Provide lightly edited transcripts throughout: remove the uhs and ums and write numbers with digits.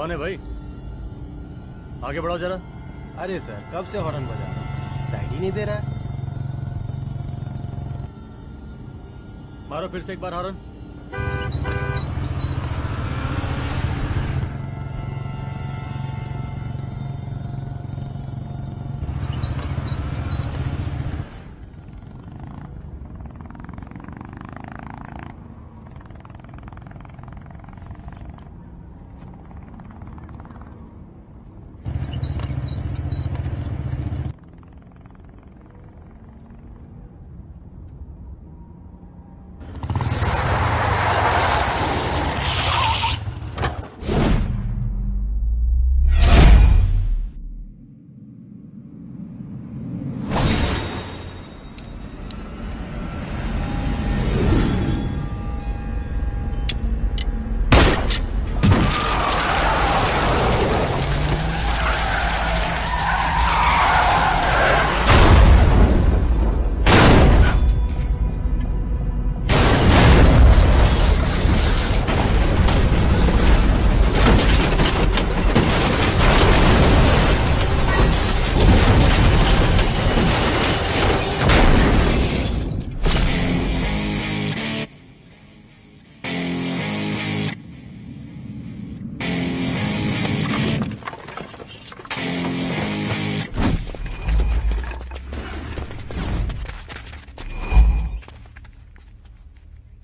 कौन है भाई? आगे बढ़ाओ जरा। अरे सर, कब से हॉर्न बजा रहा हूं, साइड ही नहीं दे रहा है। मारो फिर से एक बार हॉर्न।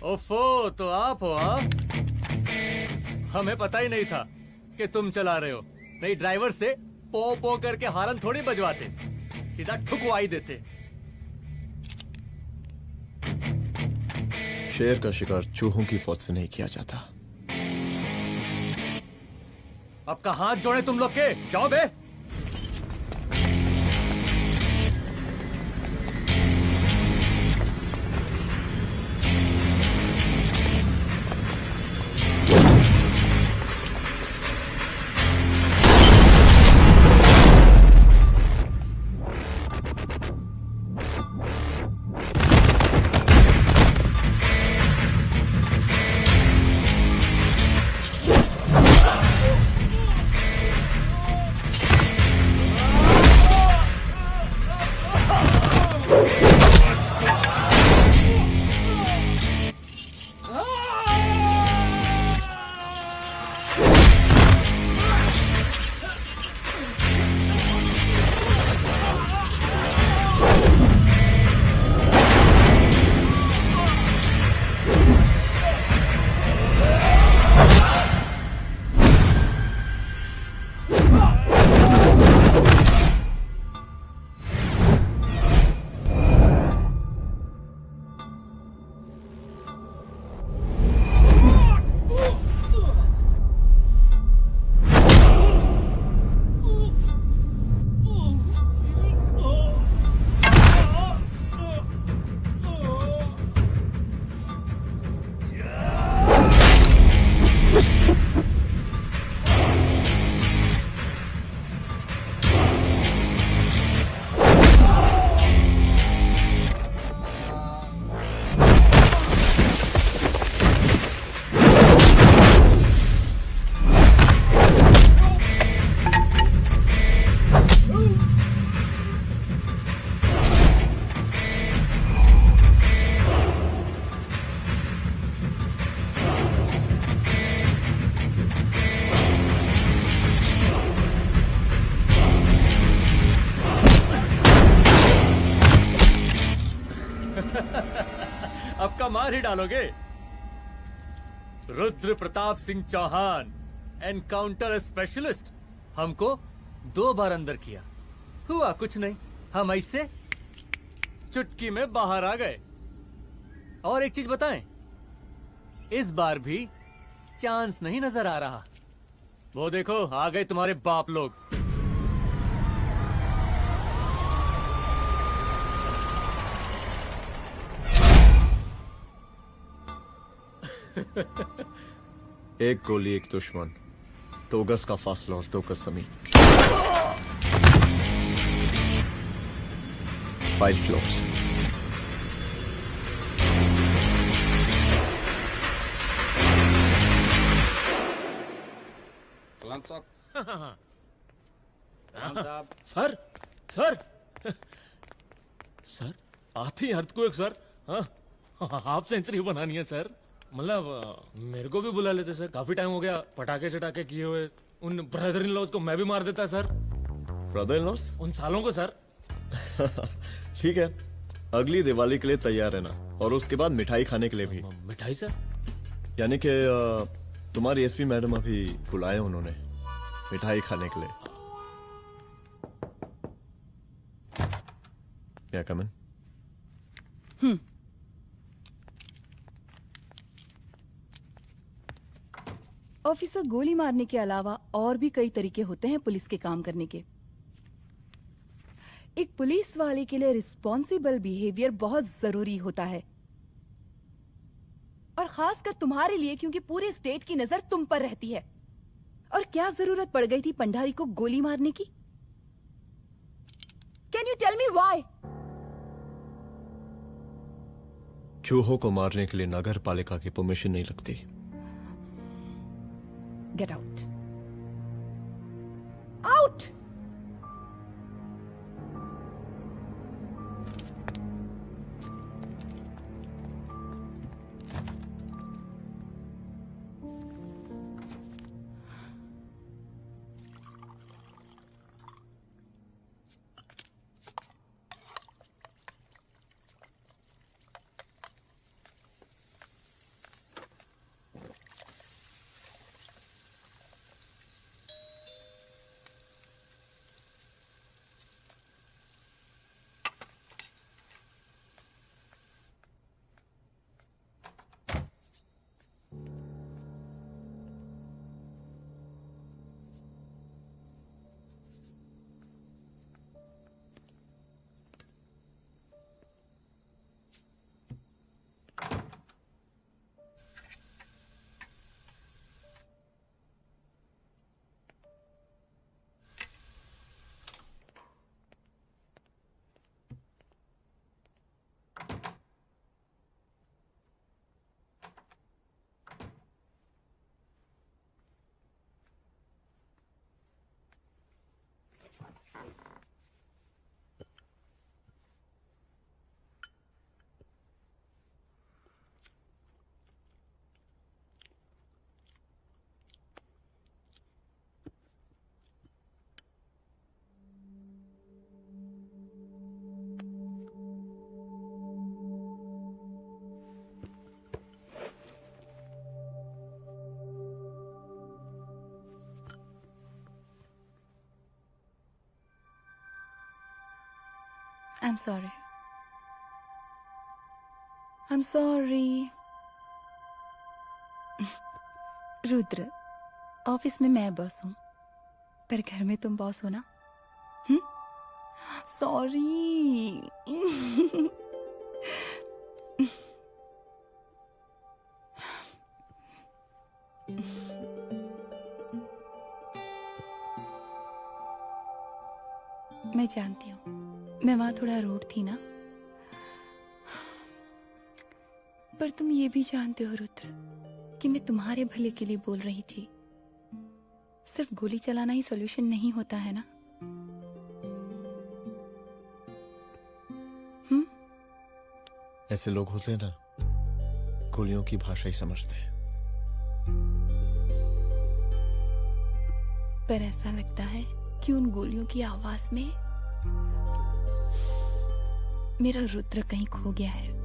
ओफो, तो आप हो? हाँ, हमें पता ही नहीं था कि तुम चला रहे हो। नहीं, ड्राइवर से पो पो करके हॉर्न थोड़ी बजवाते, सीधा ठुकवाई देते। शेर का शिकार चूहों की फौज से नहीं किया जाता। अब का हाथ जोड़े तुम लोग के, जाओ बे। अब का मार ही डालोगे? रुद्र प्रताप सिंह चौहान, एनकाउंटर स्पेशलिस्ट, हमको 2 बार अंदर किया, हुआ कुछ नहीं। हम ऐसे चुटकी में बाहर आ गए। और एक चीज बताएं, इस बार भी चांस नहीं नजर आ रहा। वो देखो, आ गए तुम्हारे बाप लोग। एक गोली, एक दुश्मन, 2 गज का फासला और 2 गज जमीन। File closed. साहब। सर सर सर आते ही अर्थक्वेक सर। हाँ, हाफ सेंचुरी बनानी है सर। मतलब मेरे को भी बुला लेते सर, काफी टाइम हो गया पटाखे चटाखे किए हुए। उन ब्रदर इन लॉज को मैं भी मार देता सर, ब्रदर इन लॉस? उन सालों को सर। ठीक है, अगली दिवाली के लिए तैयार रहना, और उसके बाद मिठाई खाने के लिए भी। मिठाई सर? यानी कि तुम्हारी एसपी मैडम अभी बुलाए उन्होंने मिठाई खाने के लिए। क्या कमन? ऑफिसर, गोली मारने के अलावा और भी कई तरीके होते हैं पुलिस के काम करने के। एक पुलिस वाले के लिए रिस्पॉन्सिबल बिहेवियर बहुत जरूरी होता है, और खासकर तुम्हारे लिए, क्योंकि पूरे स्टेट की नजर तुम पर रहती है। और क्या जरूरत पड़ गई थी पंडारी को गोली मारने की? Can you tell me why? चूहों को मारने के लिए नगर पालिका की परमिशन नहीं लगती। Get out, out. I'm sorry. I'm sorry. Rudra, office में मैं बॉस हूँ, पर घर में तुम बॉस हो ना? सॉरी। मैं जानती हूँ, मैं वहां थोड़ा रूड थी ना, पर तुम ये भी जानते हो रुद्र कि मैं तुम्हारे भले के लिए बोल रही थी। सिर्फ गोली चलाना ही सॉल्यूशन नहीं होता है ना। ऐसे लोग होते हैं ना, गोलियों की भाषा ही समझते हैं। पर ऐसा लगता है कि उन गोलियों की आवाज में मेरा रुद्र कहीं खो गया है।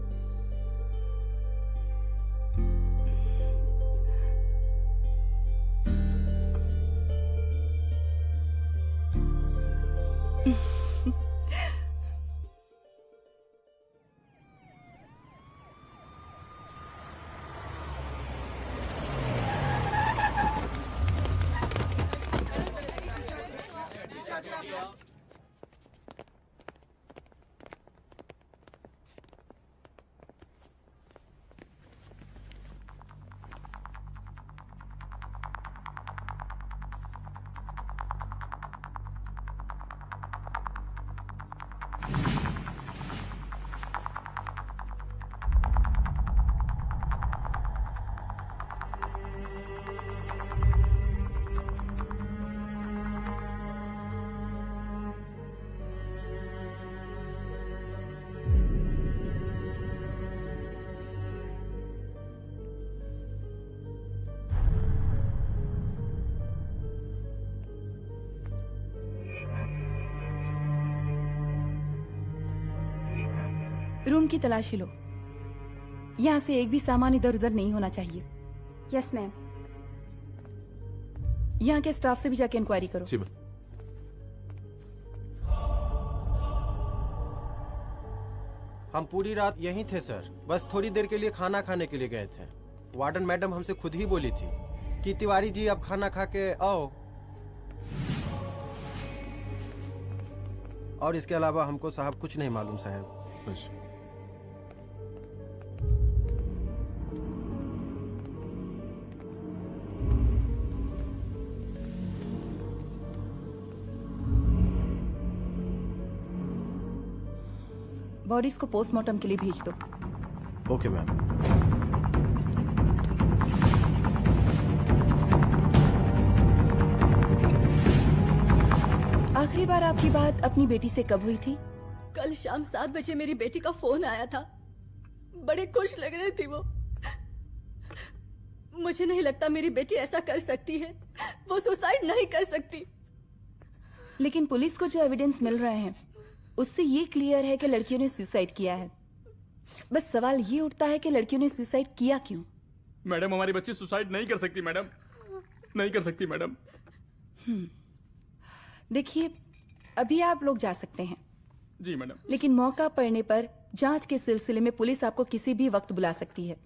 रूम की तलाशी लो। यहाँ से एक भी सामान इधर उधर नहीं होना चाहिए। Yes ma'am. यहाँ के स्टाफ से भी जाके इंक्वायरी करो। जी मैम। हम पूरी रात यहीं थे सर, बस थोड़ी देर के लिए खाना खाने के लिए गए थे। वार्डन मैडम हमसे खुद ही बोली थी कि तिवारी जी अब खाना खा के आओ, और इसके अलावा हमको साहब कुछ नहीं मालूम साहब। बस। बॉडीज को पोस्टमार्टम के लिए भेज दो। Okay ma'am. आखिरी बार आपकी बात अपनी बेटी से कब हुई थी? कल शाम 7 बजे मेरी बेटी का फोन आया था। बड़ी खुश लग रही थी वो। मुझे नहीं लगता मेरी बेटी ऐसा कर सकती है। वो सुसाइड नहीं कर सकती। लेकिन पुलिस को जो एविडेंस मिल रहे हैं उससे ये क्लियर है कि लड़कियों ने सुसाइड किया है। बस सवाल ये उठता है कि लड़कियों ने सुसाइड किया क्यों? मैडम हमारी बच्ची सुसाइड नहीं कर सकती मैडम, नहीं कर सकती मैडम। देखिए, अभी आप लोग जा सकते हैं। जी मैडम। लेकिन मौका पड़ने पर जांच के सिलसिले में पुलिस आपको किसी भी वक्त बुला सकती है।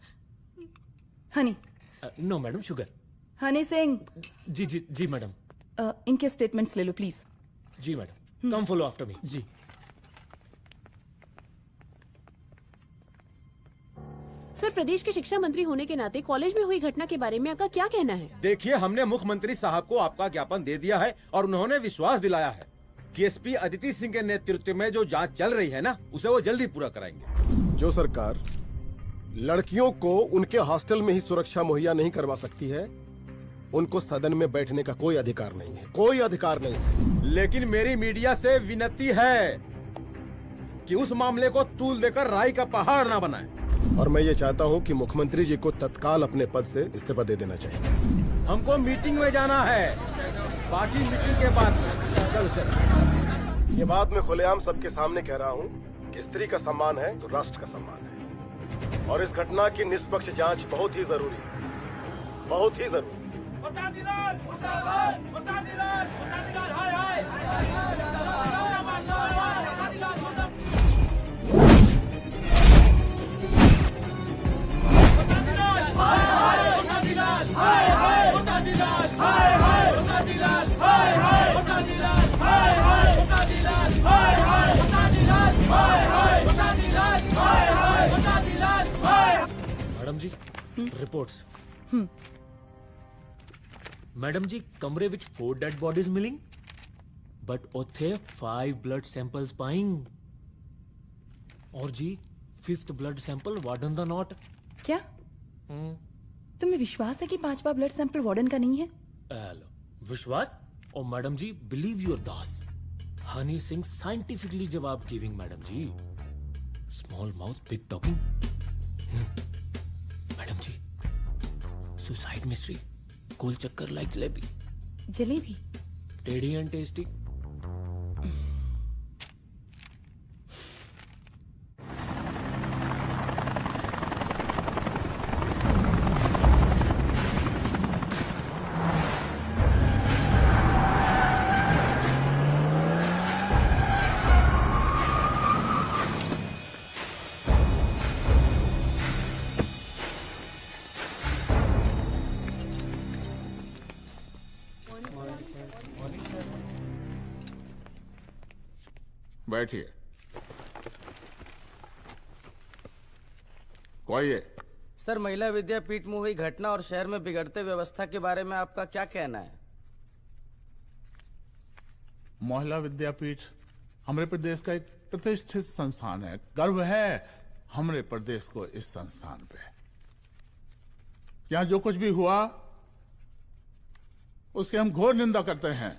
Honey. No madam, sugar. Honey Singh. जी जी जी मैडम। इनके स्टेटमेंट्स ले लो प्लीज। जी madam, come follow after me. जी। सर, प्रदेश के शिक्षा मंत्री होने के नाते कॉलेज में हुई घटना के बारे में आपका क्या कहना है? देखिए, हमने मुख्यमंत्री साहब को आपका ज्ञापन दे दिया है और उन्होंने विश्वास दिलाया है कि एसपी अदिति सिंह के नेतृत्व में जो जांच चल रही है ना, उसे वो जल्दी पूरा कराएंगे। जो सरकार लड़कियों को उनके हॉस्टल में ही सुरक्षा मुहैया नहीं करवा सकती है, उनको सदन में बैठने का कोई अधिकार नहीं है, कोई अधिकार नहीं है। लेकिन मेरी मीडिया से विनती है कि उस मामले को तूल देकर राई का पहाड़ ना बनाए। और मैं ये चाहता हूँ कि मुख्यमंत्री जी को तत्काल अपने पद से इस्तीफा दे देना चाहिए। हमको मीटिंग में जाना है, बाकी मीटिंग के बाद। चलो चलो। ये बात मैं खुलेआम सबके सामने कह रहा हूँ कि स्त्री का सम्मान है तो राष्ट्र का सम्मान है, और इस घटना की निष्पक्ष जांच बहुत ही जरूरी है, बहुत ही जरूरी। मैडम जी, रिपोर्ट्स। मैडम जी, कमरे विच 4 डेड बॉडीज मिलिंग, बट उथे 5 ब्लड सैंपल्स पाइंग। और जी 5th ब्लड सैंपल वार्डन दा नॉट। क्या तुम्हें विश्वास है कि 5वां ब्लड सैंपल वार्डन का नहीं है? विश्वास? और मैडम जी, बिलीव योर दास। हनी सिंह साइंटिफिकली जवाब giving madam ji. Small mouth big talking. Madam ji, suicide mystery, गोल चक्कर लाइक जलेबी। जलेबी टेढ़ी एंड टेस्टी। बैठिए। कोई है? सर, महिला विद्यापीठ में हुई घटना और शहर में बिगड़ते व्यवस्था के बारे में आपका क्या कहना है? महिला विद्यापीठ हमारे प्रदेश का एक प्रतिष्ठित संस्थान है। गर्व है हमारे प्रदेश को इस संस्थान पे। यहाँ जो कुछ भी हुआ उसकी हम घोर निंदा करते हैं।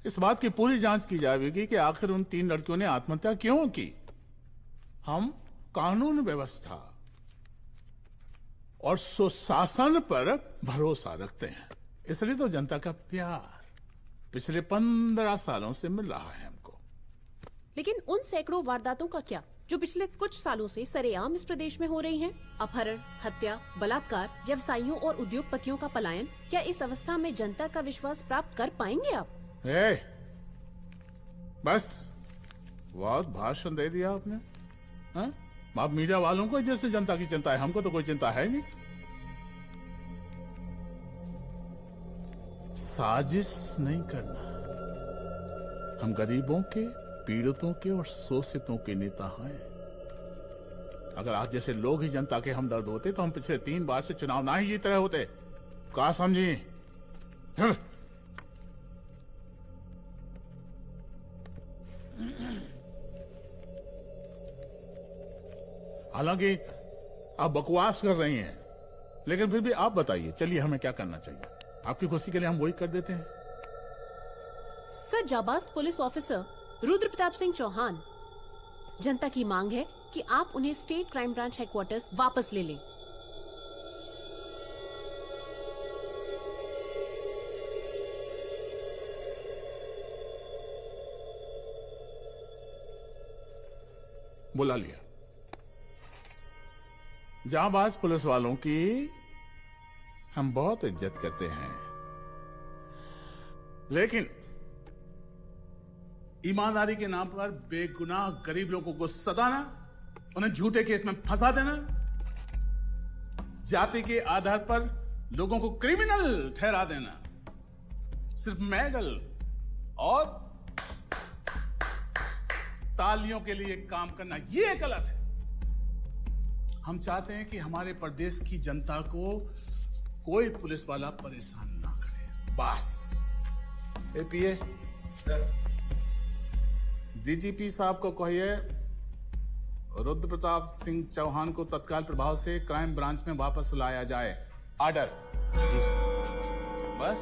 इस बात की पूरी जांच की जाएगी कि आखिर उन 3 लड़कियों ने आत्महत्या क्यों की। हम कानून व्यवस्था और सुशासन पर भरोसा रखते हैं, इसलिए तो जनता का प्यार। पिछले 15 सालों से मिल रहा है हमको। लेकिन उन सैकड़ों वारदातों का क्या जो पिछले कुछ सालों से सरेआम इस प्रदेश में हो रही हैं? अपहरण, हत्या, बलात्कार, व्यवसायियों और उद्योगपतियों का पलायन। क्या इस अवस्था में जनता का विश्वास प्राप्त कर पाएंगे आप? बस बहुत भाषण दे दिया आपने। हाँ? आप मीडिया वालों को जैसे जनता की चिंता है, हमको तो कोई चिंता है नहीं। साजिश नहीं करना। हम गरीबों के, पीड़ितों के और शोषितों के नेता हैं। अगर आप जैसे लोग ही जनता के हमदर्द होते तो हम पिछले 3 बार से चुनाव ना ही जीत रहे होते। क्या समझी? हालांकि आप बकवास कर रही हैं, लेकिन फिर भी आप बताइए, चलिए हमें क्या करना चाहिए? आपकी खुशी के लिए हम वही कर देते हैं। सर, जाबाज पुलिस ऑफिसर रुद्र प्रताप सिंह चौहान, जनता की मांग है कि आप उन्हें स्टेट क्राइम ब्रांच हेडक्वार्टर्स वापस ले लें। बुला लिया। जाबाज पुलिस वालों की हम बहुत इज्जत करते हैं, लेकिन ईमानदारी के नाम पर बेगुनाह गरीब लोगों को सताना, उन्हें झूठे केस में फंसा देना, जाति के आधार पर लोगों को क्रिमिनल ठहरा देना, सिर्फ मेडल और तालियों के लिए काम करना, ये गलत है। हम चाहते हैं कि हमारे प्रदेश की जनता को कोई पुलिस वाला परेशान ना करे, बस। एपीए डीजीपी साहब को कहिए रुद्र प्रताप सिंह चौहान को तत्काल प्रभाव से क्राइम ब्रांच में वापस लाया जाए। ऑर्डर। बस।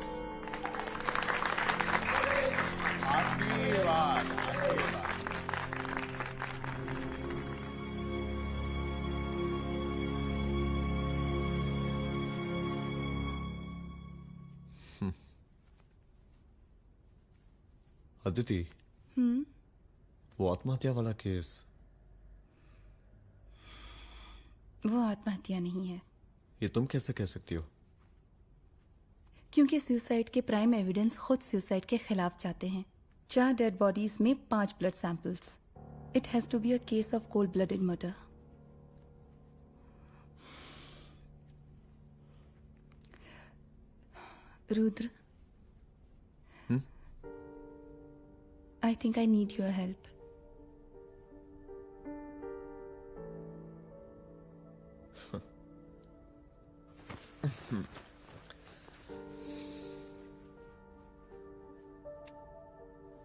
आशीर्वाद, आशीर्वाद। अदिति, वो आत्महत्या वाला केस, वो आत्महत्या नहीं है। ये तुम कैसे कह सकती हो? क्योंकि सुसाइड के प्राइम एविडेंस खुद सुसाइड के खिलाफ जाते हैं। 4 डेड बॉडीज में 5 blood samples. It has to be a case of cold blooded murder. Rudra, I think I need your help.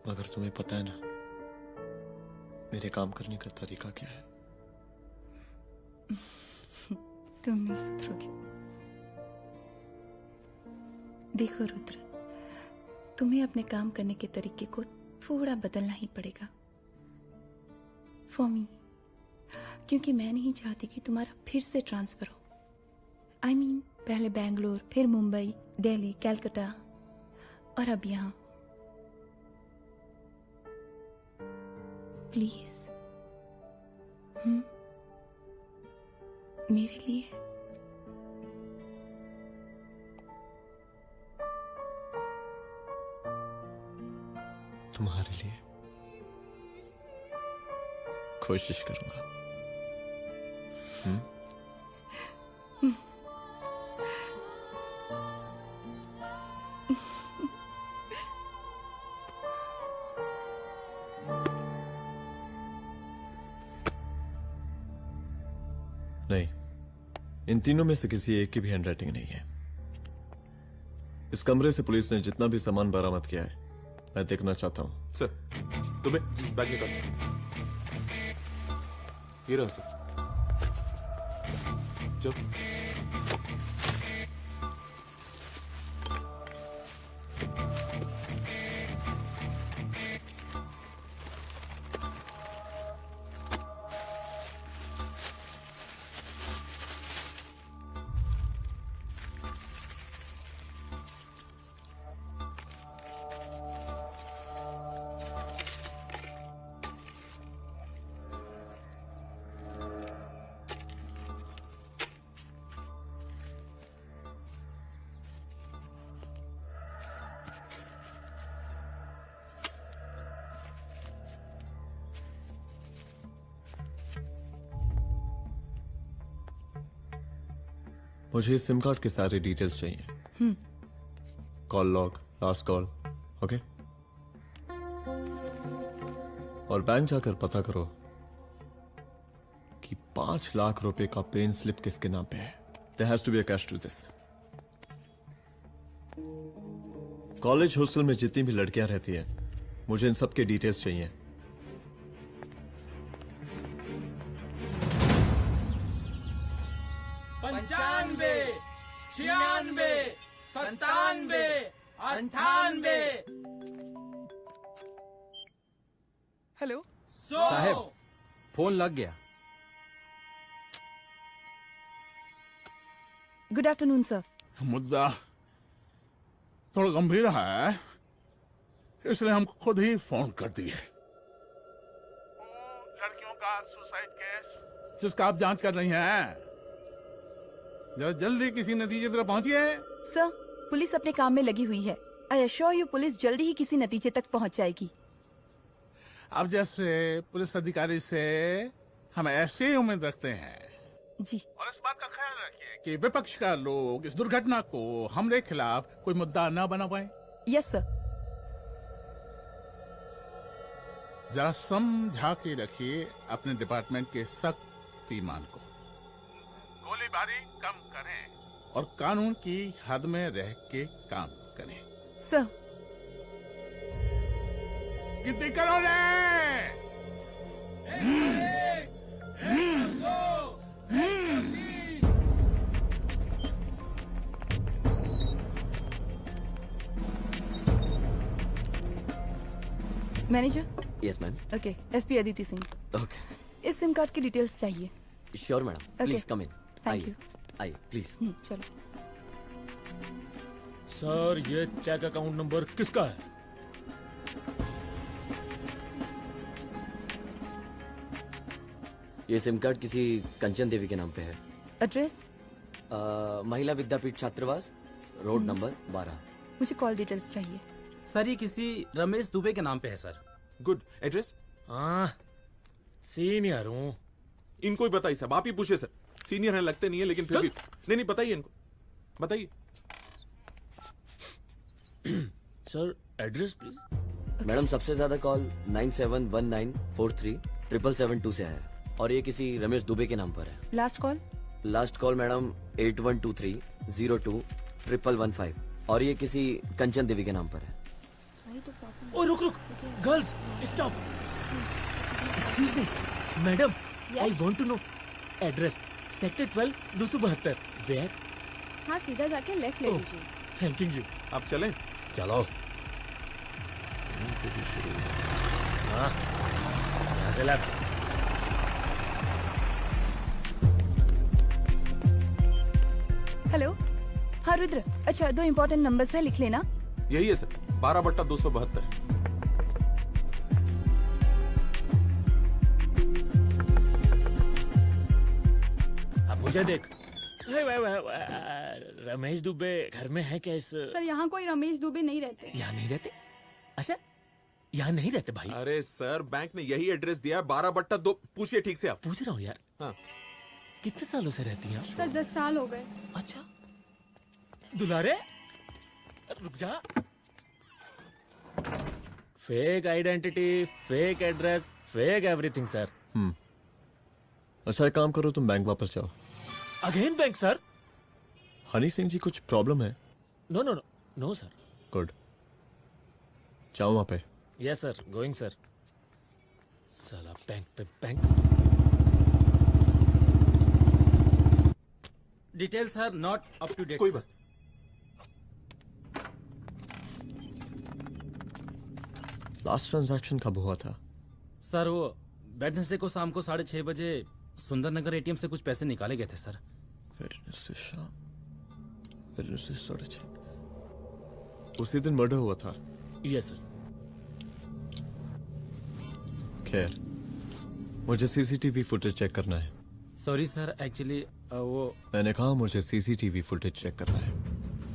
मगर तुम्हें पता है ना मेरे काम करने का तरीका क्या है? तुम नहीं सुधरोगे। देखो रुद्र, तुम्हें अपने काम करने के तरीके को थोड़ा बदलना ही पड़ेगा फॉर मी, क्योंकि मैं नहीं चाहती कि तुम्हारा फिर से ट्रांसफर हो। आई मीन पहले बैंगलोर, फिर मुंबई, दिल्ली, कलकत्ता और अब यहां। प्लीज मेरे लिए। तुम्हारे लिए कोशिश करूंगा। नहीं, इन तीनों में से किसी एक की भी हैंडराइटिंग नहीं है। इस कमरे से पुलिस ने जितना भी सामान बरामद किया है मैं देखना चाहता हूं। सर, तुम्हें बैग निकाल। ये रहा सर। चल। मुझे इस सिम कार्ड के सारे डिटेल्स चाहिए। Call log, last call, okay? और बैंक जाकर पता करो कि 5 लाख रुपए का पेन स्लिप किसके नाम पे है। There has to be a cash to this. College hostel में जितनी भी लड़कियां रहती हैं, मुझे इन सब के डिटेल्स चाहिए। पंचानवे, 96, 97, 98। हेलो साहब, फोन लग गया। Good afternoon sir. मुद्दा थोड़ा गंभीर है, इसलिए हम खुद ही फोन कर दिए। लड़कियों का सुसाइड केस जिसका आप जांच कर रही हैं, जरा जल्दी किसी नतीजे पर पहुंचिए। सर, पुलिस अपने काम में लगी हुई है। आई अश्योर यू पुलिस जल्दी ही किसी नतीजे तक पहुंच जाएगी। अब जैसे पुलिस अधिकारी से हम ऐसे ही उम्मीद रखते हैं जी। और इस बात का ख्याल रखिए कि विपक्ष का लोग इस दुर्घटना को हमरे खिलाफ कोई मुद्दा न बना पाए। Yes sir. जरा समझा के रखिए अपने डिपार्टमेंट के शक्तिमान को। गोलीबारी कम करें और कानून की हद में रह के काम करें। सर। कितनी करो रे? Manager. Yes ma'am. Okay, SP Aditi Singh. Okay, इस सिम कार्ड की डिटेल्स चाहिए। Sure madam, please come in. Thank you. आइए प्लीज। चलो। सर, ये चेक अकाउंट नंबर किसका है? ये सिम कार्ड किसी कंचन देवी के नाम पे है। एड्रेस? महिला विद्यापीठ छात्रावास, रोड नंबर 12। मुझे कॉल डिटेल्स चाहिए। सर, ये किसी रमेश दुबे के नाम पे है सर। गुड। एड्रेस? हाँ, सीनियर हूँ। इनको ही बताइए साहब, आप ही पूछे सर। सीनियर है लगते नहीं है, लेकिन फिर भी नहीं बताइए इनको, बताइए। Sir, address please. मैडम, सबसे ज्यादा कॉल 9719437772 से आया है और ये किसी रमेश दुबे के नाम पर है। Last call? Last call madam 8123021115 और ये किसी कंचन देवी के नाम पर है। ओ रुक, girls stop. Excuse me madam, I want to know address. Sector 12 272। Where? हाँ, सीधा जाके लेफ्ट ले लीजिए। Thank you. आप चलें? चलो। हाँ, यहाँ से लेफ्ट। हेलो। हाँ रुद्र, अच्छा 2 इम्पोर्टेंट नंबर्स है, लिख लेना। यही है सर, 12/272। अब मुझे देख। रमेश दुबे घर में है क्या? इस सर, यहाँ कोई रमेश दुबे नहीं रहते। यहाँ नहीं रहते? अच्छा, यहाँ नहीं रहते भाई? अरे सर, बैंक ने यही एड्रेस दिया है, 12/2। पूछिए ठीक से आप। पूछ रहा हूँ यार। हाँ। कितने सालों से रहती हैं? सर, 10 साल हो गए। अच्छा, दुलारे रुक जा। Fake identity, fake address, fake everything sir. अच्छा, एक काम करो, तुम बैंक वापस जाओ। Again bank sir? Honey Singh ji, कुछ प्रॉब्लम है? No no no no sir. Good, जाओ वहां पे। Yes sir, going sir. साला बैंक पे bank. Details are not up to date. कोई बात। लास्ट ट्रांजैक्शन कब हुआ था? सर, वो वेडनेसडे को शाम को 6:30 बजे सुंदरनगर एटीएम से कुछ पैसे निकाले गए थे सर। वेडनेसडे शाम, वेडनेसडे 6:30। उसी दिन मर्डर हुआ था? Yes sir. खैर, मुझे सीसीटीवी फुटेज चेक करना है। सॉरी सर, एक्चुअली वो मैंने कहा मुझे सीसीटीवी फुटेज चेक करना है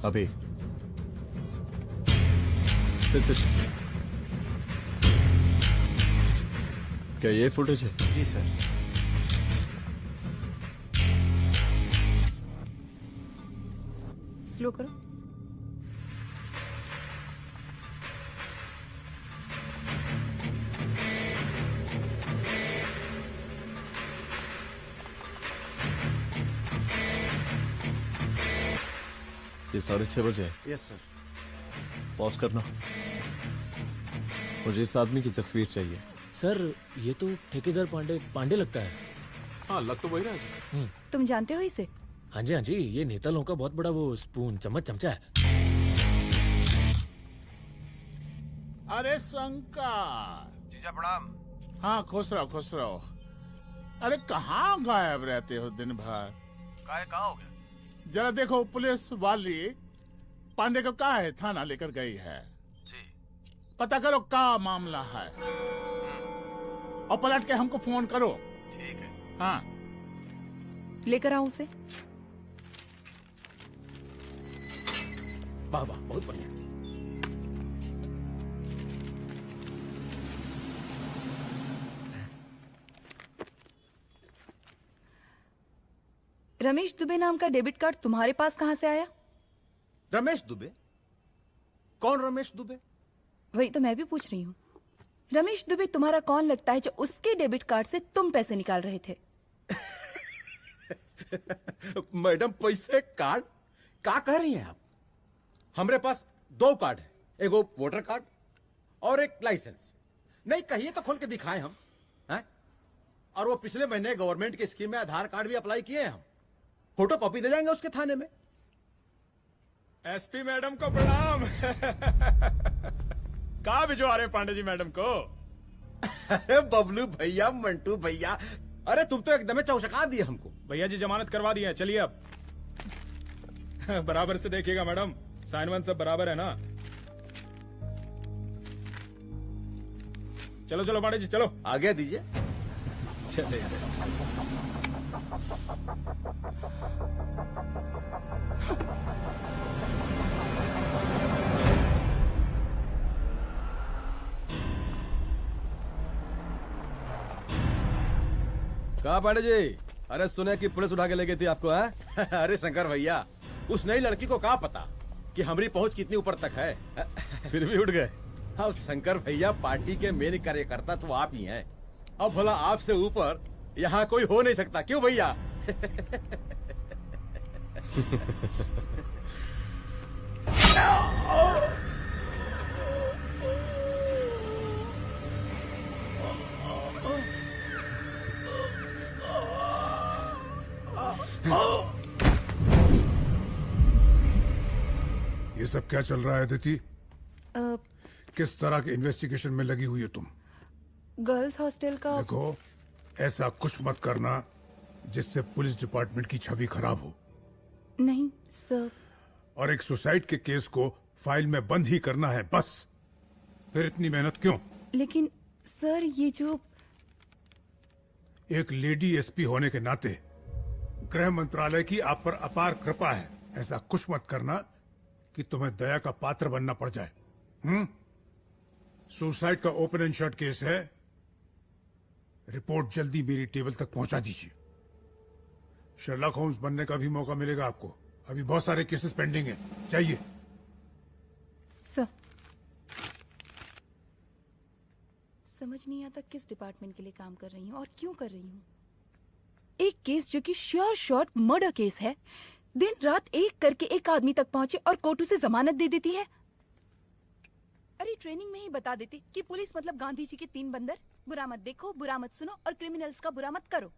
अभी। सिट। क्या ये फुटेज है? जी सर। स्लो करो। ये 6:30 बजे है। Yes sir. पॉज करना। मुझे इस आदमी की तस्वीर चाहिए। सर ये तो ठेकेदार पांडे लगता है। हाँ लग तो वही रहा है सर। तुम जानते हो इसे? हाँ जी ये नेता लोगों का बहुत बड़ा वो स्पून चमचा है। अरे शंकर। जीजा प्रणाम। हाँ खुश रहो। अरे कहाँ गायब रहते हो दिन भर? कहाँ हो गया? जरा देखो पुलिस वाली पांडे को कहा है थाना लेकर गई है। जी। पता करो क्या मामला है और पलट के हमको फोन करो। ठीक है। हाँ लेकर आओ उसे। वाह बहुत बढ़िया। रमेश दुबे नाम का डेबिट कार्ड तुम्हारे पास कहां से आया? रमेश दुबे? कौन रमेश दुबे? वही तो मैं भी पूछ रही हूँ। रमेश दुबे तुम्हारा कौन लगता है जो उसके डेबिट कार्ड से तुम पैसे निकाल रहे थे? मैडम पैसे कार्ड क्या कह रही हैं आप? हमारे पास 2 कार्ड है, एक वोटर कार्ड और एक लाइसेंस। नहीं कहिए तो खोल के दिखाएं हम हैं? और वो पिछले महीने गवर्नमेंट की स्कीम में आधार कार्ड भी अप्लाई किए हैं हम। फोटो कॉपी दे जाएंगे उसके थाने में। एसपी मैडम को प्रणाम। कहाँ भिजवा रहे पांडे जी मैडम को? अरे बबलू भैया, मंटू भैया, अरे तुम तो एकदम चौसका दिए हमको। भैया जी जमानत करवा दी है, चलिए अब। बराबर से देखिएगा मैडम, साइन वाइन सब बराबर है ना? चलो पांडे जी चलो। आगे दीजिए। चलिए। कहा पांडे जी? अरे सुने कि पुलिस उठा के ले गई थी आपको है? अरे शंकर भैया, उस नई लड़की को क्या पता कि हमारी पहुंच कितनी ऊपर तक है। फिर भी उठ गए। अब शंकर भैया पार्टी के मेन कार्यकर्ता तो आप ही हैं। अब भला आपसे ऊपर यहाँ कोई हो नहीं सकता, क्यों भैया? ये सब क्या चल रहा है अदिति? किस तरह के इन्वेस्टिगेशन में लगी हुई है तुम? गर्ल्स हॉस्टल का। देखो, ऐसा कुछ मत करना जिससे पुलिस डिपार्टमेंट की छवि खराब हो। नहीं सर। और एक सुसाइड के केस को फाइल में बंद ही करना है बस। फिर इतनी मेहनत क्यों? लेकिन सर ये जो एक लेडी एसपी होने के नाते गृह मंत्रालय की आप पर अपार कृपा है। ऐसा कुछ मत करना कि तुम्हें दया का पात्र बनना पड़ जाए। सुसाइड का ओपन एंड शट केस है। रिपोर्ट जल्दी मेरी टेबल तक पहुंचा दीजिए। शर्लॉक होम्स बनने का भी मौका मिलेगा आपको। अभी बहुत सारे केसेस पेंडिंग हैं। चाहिए सर। समझ नहीं आता किस डिपार्टमेंट के लिए काम कर रही हूँ और क्यों कर रही हूँ। एक केस जो कि श्योर शॉट मर्डर केस है, दिन रात एक करके एक आदमी तक पहुंचे और कोर्ट उसे जमानत दे देती है। अरे ट्रेनिंग में ही बता देती कि पुलिस मतलब गांधी जी के 3 बंदर, बुरा मत देखो, बुरा मत सुनो और क्रिमिनल्स का बुरा मत करो।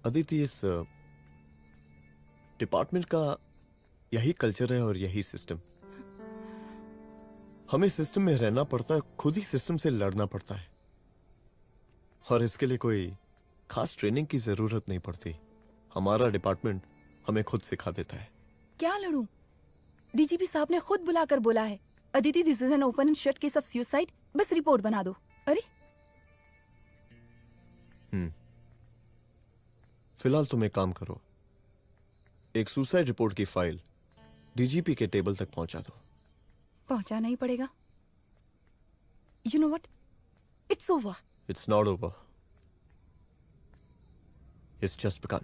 अदिति, इस डिपार्टमेंट का यही कल्चर है और यही सिस्टम। हमें सिस्टम में रहना पड़ता है, खुद ही सिस्टम से लड़ना पड़ता है, और इसके लिए कोई खास ट्रेनिंग की जरूरत नहीं पड़ती। हमारा डिपार्टमेंट हमें खुद सिखा देता है। क्या लड़ूं? डीजीपी साहब ने खुद बुलाकर बोला है, Aditi this is an open and shut case of suicide, बस रिपोर्ट बना दो। अरे फिलहाल तुम एक काम करो, एक सुसाइड रिपोर्ट की फाइल डीजीपी के टेबल तक पहुंचा दो। पहुंचाना ही पड़ेगा। You know what, it's over. It's not over. It's just begun.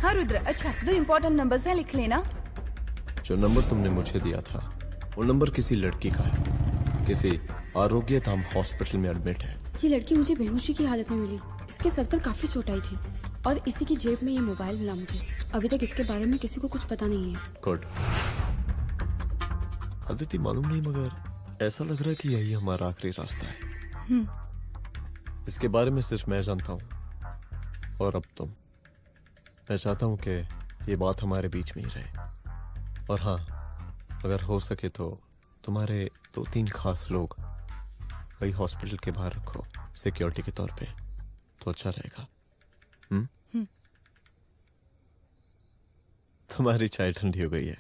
हाँ रुद्र, अच्छा 2 इम्पोर्टेंट नंबर्स हैं, लिख लेना। जो नंबर तुमने मुझे दिया था वो नंबर किसी लड़की का है, किसी आरोग्य धाम हॉस्पिटल में एडमिट है। ये लड़की मुझे बेहोशी की हालत में मिली। इसके सर पर काफी चोट आई थी और इसी की जेब में ये मोबाइल मिला मुझे। अभी तक इसके बारे में किसी को कुछ पता नहीं है। गुड। अदिति मालूम नहीं, मगर ऐसा लग रहा है कि यही हमारा आखिरी रास्ता है। इसके बारे में सिर्फ मैं जानता हूँ और अब तुम। मैं चाहता हूँ कि ये बात हमारे बीच में ही रहे। और हाँ, अगर हो सके तो तुम्हारे 2-3 खास लोग वही हॉस्पिटल के बाहर रखो सिक्योरिटी के तौर पे, तो अच्छा रहेगा। तुम्हारी चाय ठंडी हो गई है।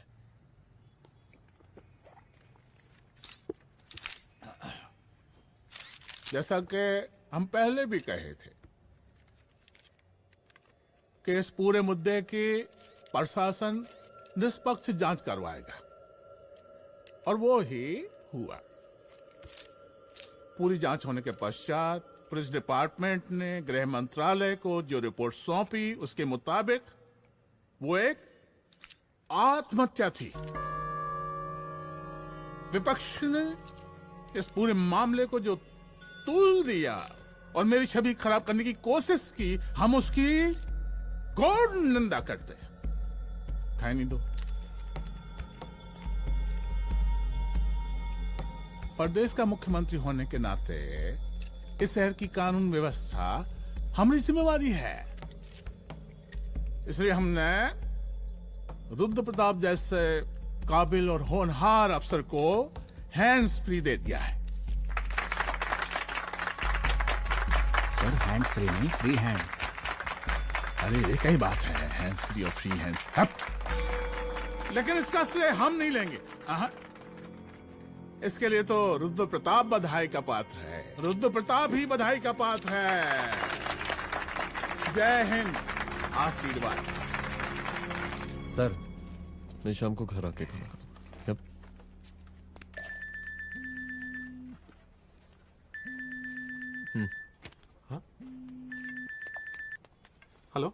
जैसा कि हम पहले भी कहे थे कि इस पूरे मुद्दे की प्रशासन निष्पक्ष जांच करवाएगा, और वो ही हुआ। पूरी जांच होने के पश्चात पुलिस डिपार्टमेंट ने गृह मंत्रालय को जो रिपोर्ट सौंपी उसके मुताबिक वो एक आत्महत्या थी। विपक्ष ने इस पूरे मामले को जो तूल दिया और मेरी छवि खराब करने की कोशिश की, हम उसकी घोर निंदा करते हैं। खाए नहीं दो। प्रदेश का मुख्यमंत्री होने के नाते इस शहर की कानून व्यवस्था हमारी जिम्मेवारी है। इसलिए हमने रुद्र प्रताप जैसे काबिल और होनहार अफसर को हैंड्स फ्री दे दिया है। सर हैंड फ्री नहीं, फ्री हैंड। अरे ये कई बात है, हैंड्स फ्री और फ्री हैंड। लेकिन इसका श्रेय हम नहीं लेंगे। इसके लिए तो रुद्र प्रताप बधाई का पात्र है। रुद्र प्रताप ही बधाई का पात्र है। जय हिंद। आशीर्वाद। सर, मैं शाम को घर आके खाना। यप। हेलो।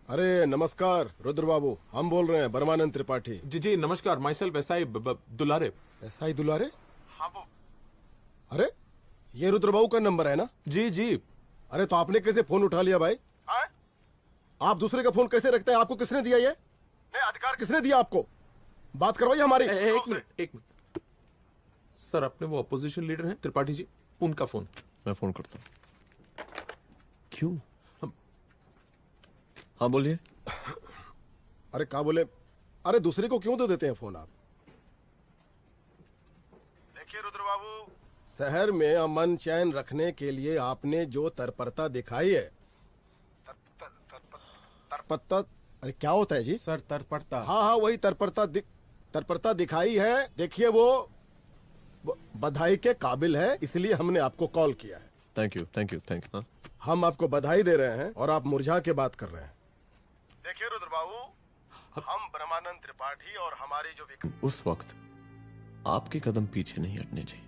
अरे नमस्कार रुद्र बाबू, हम बोल रहे हैं परमानंद त्रिपाठी। जी जी नमस्कार। My self SI Dulare. SI दुलारे? हाँ वो। अरे ये रुद्र बाबू का नंबर है ना? जी जी। अरे तो आपने कैसे फोन उठा लिया भाई? आप दूसरे का फोन कैसे रखते हैं? आपको किसने दिया ये? अधिकार किसने दिया आपको? बात करवाइए हमारी। एक मिनट। सर अपने वो अपोजिशन लीडर हैं त्रिपाठी जी, उनका फोन। मैं फोन करता हूँ। क्यों? हाँ बोलिए। अरे क्या बोले? अरे दूसरे को क्यों दे देते हैं फोन आप? देखिए रुद्र बाबू, शहर में अमन चैन रखने के लिए आपने जो तत्परता दिखाई है। तत्परता? अरे क्या होता है जी? सर तत्परता। हाँ हाँ वही तत्परता दिखाई है। देखिए वो बधाई के काबिल है, इसलिए हमने आपको कॉल किया है। Thank you. हम आपको बधाई दे रहे हैं और आप मुरझा के बात कर रहे हैं। देखिए रुद्र बाबू, हम ब्रह्मानंद त्रिपाठी और हमारी जो उस वक्त आपके कदम पीछे नहीं हटने चाहिए।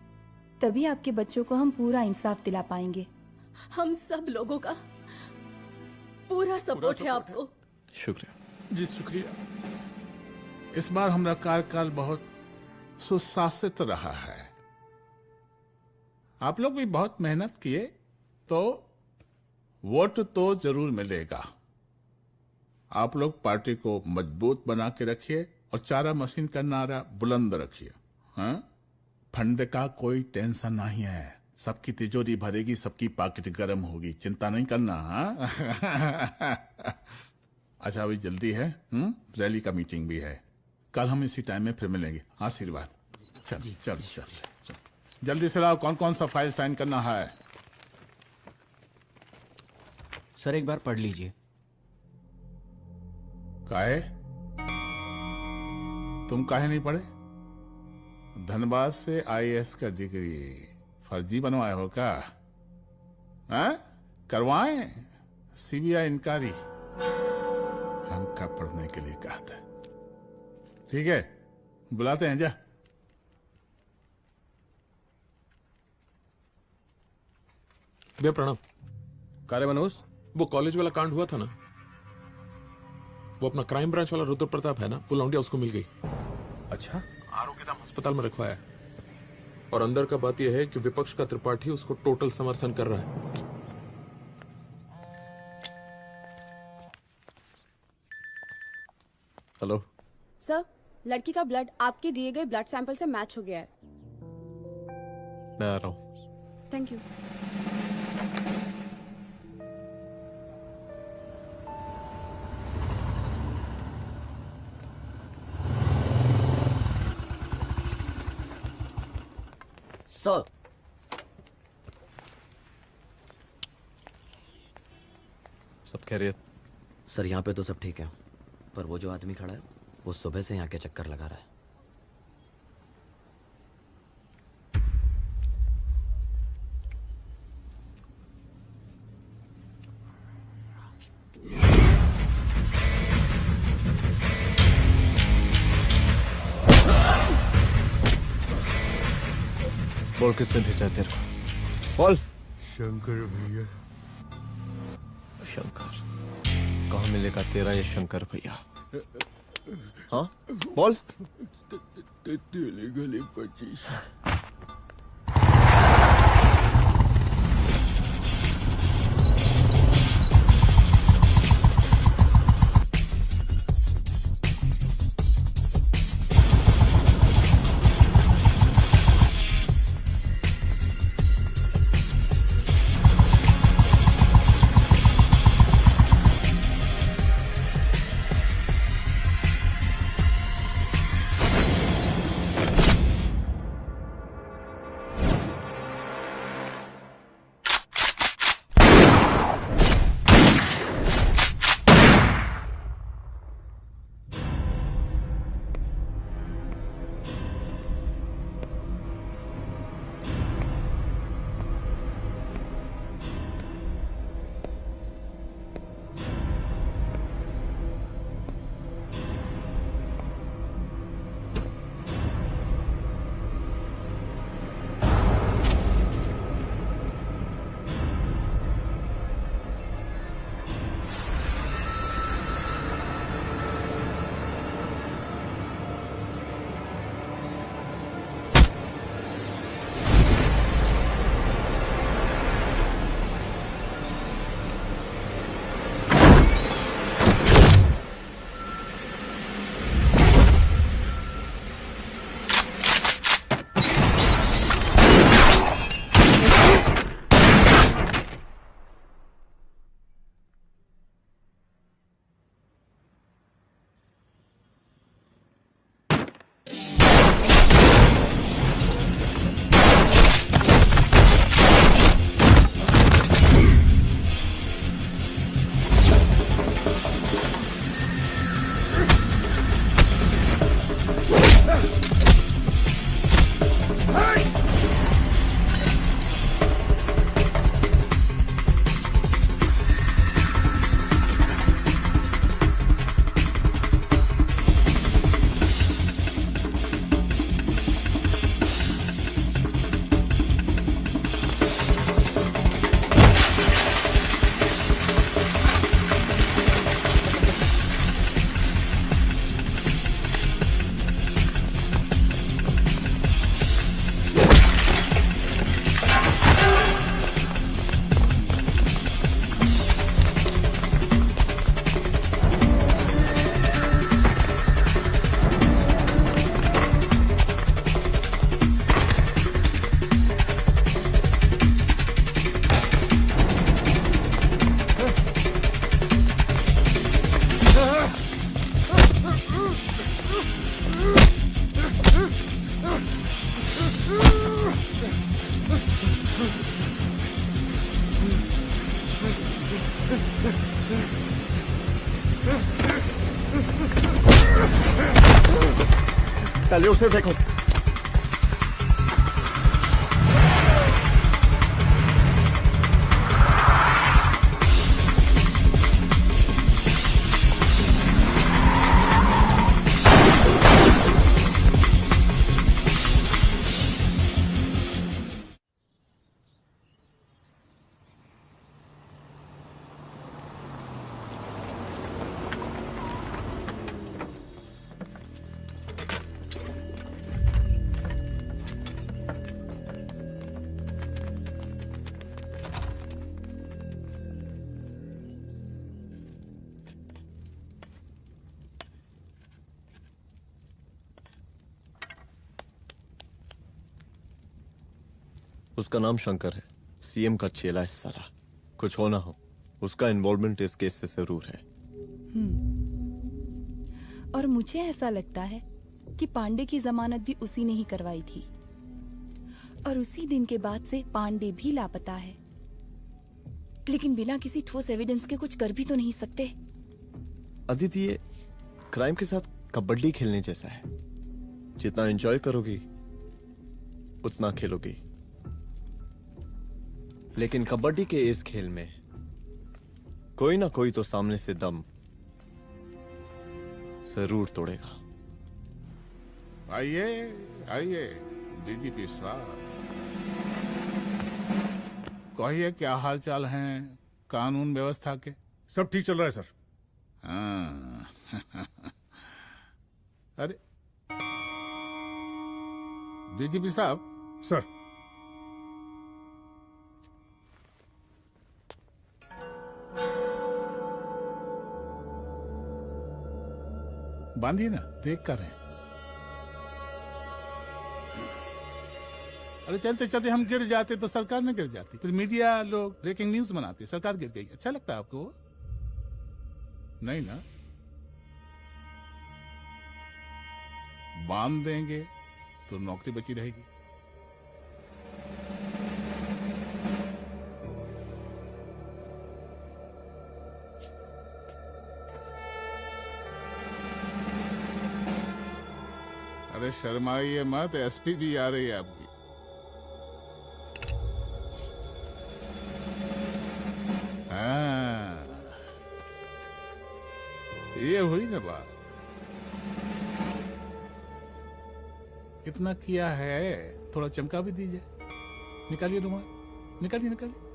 तभी आपके बच्चों को हम पूरा इंसाफ दिला पाएंगे। हम सब लोगों का पूरा सपोर्ट है आपको। शुक्रिया। जी शुक्रिया। इस बार हमारा कार्यकाल बहुत सुशासित रहा है। आप लोग भी बहुत मेहनत किए, तो वोट तो जरूर मिलेगा। आप लोग पार्टी को मजबूत बना के रखिए और चारा मशीन का नारा बुलंद रखिए। हाँ, फंड का कोई टेंशन नहीं है। सबकी तिजोरी भरेगी, सबकी पॉकेट गर्म होगी, चिंता नहीं करना। हाँ? अच्छा अभी जल्दी है, रैली का मीटिंग भी है। कल हम इसी टाइम में फिर मिलेंगे। आशीर्वाद। चल जल्दी से लाओ, कौन कौन सा फाइल साइन करना है? सर एक बार पढ़ लीजिए। काहे? तुम काहे नहीं पढ़े? धनबाद से आईएएस का डिग्री फर्जी बनवाए हो क्या? करवाएं सीबीआई इंक्वायरी। हमका पढ़ने के लिए कहा था। ठीक है, बुलाते हैं। जा भैया प्रणाम। कार्य मनोज, वो कॉलेज वाला कांड हुआ था ना, वो अपना क्राइम ब्रांच वाला रुद्र प्रताप है ना, वो लौंडिया उसको मिल गई। अच्छा। आरोग्य धाम अस्पताल में रखवाया है। और अंदर का बात यह है कि विपक्ष का त्रिपाठी उसको टोटल समर्थन कर रहा है। हेलो सर, लड़की का ब्लड आपके दिए गए ब्लड सैंपल से मैच हो गया है। मैं आ रहा हूँ। Thank you. सर, सब खैरियत? सर यहाँ पे तो सब ठीक है, पर वो जो आदमी खड़ा है वो सुबह से यहाँ के चक्कर लगा रहा है। बोल किसने भेजा है तेरे को? बोल। शंकर भैया। शंकर? कहाँ मिलेगा तेरा ये शंकर भैया? हाँ बोल। गली 25। पहले उसे देखो। उसका नाम शंकर है, सीएम का चेला है सारा। कुछ हो ना हो, उसका इन्वॉल्वमेंट इस केस से जरूर है। और मुझे ऐसा लगता है कि पांडे की जमानत भी उसी ने ही करवाई थी, और उसी दिन के बाद से पांडे भी लापता है। लेकिन बिना किसी ठोस एविडेंस के कुछ कर भी तो नहीं सकते। अदिति, ये क्राइम के साथ कबड्डी खेलने जैसा है। जितना एंजॉय करोगी उतना खेलोगी, लेकिन कबड्डी के इस खेल में कोई ना कोई तो सामने से दम जरूर तोड़ेगा। आइए आइए डीजीपी साहब, कहिए क्या हाल चाल हैं कानून व्यवस्था के? सब ठीक चल रहा है सर। हाँ। अरे डीजीपी साहब। सर। बांधिए ना, देख कर हैं। अरे चलते चलते हम गिर जाते तो सरकार न गिर जाती, फिर मीडिया लोग ब्रेकिंग न्यूज बनाते, सरकार गिर गई। अच्छा लगता है आपको? नहीं ना? बांध देंगे तो नौकरी बची रहेगी। अरे शर्माइए मत, एसपी भी आ रही है आपकी। हाँ, ये हुई ना बात। कितना किया है, थोड़ा चमका भी दीजिए। निकालिए रुमाल, निकालिए निकालिए।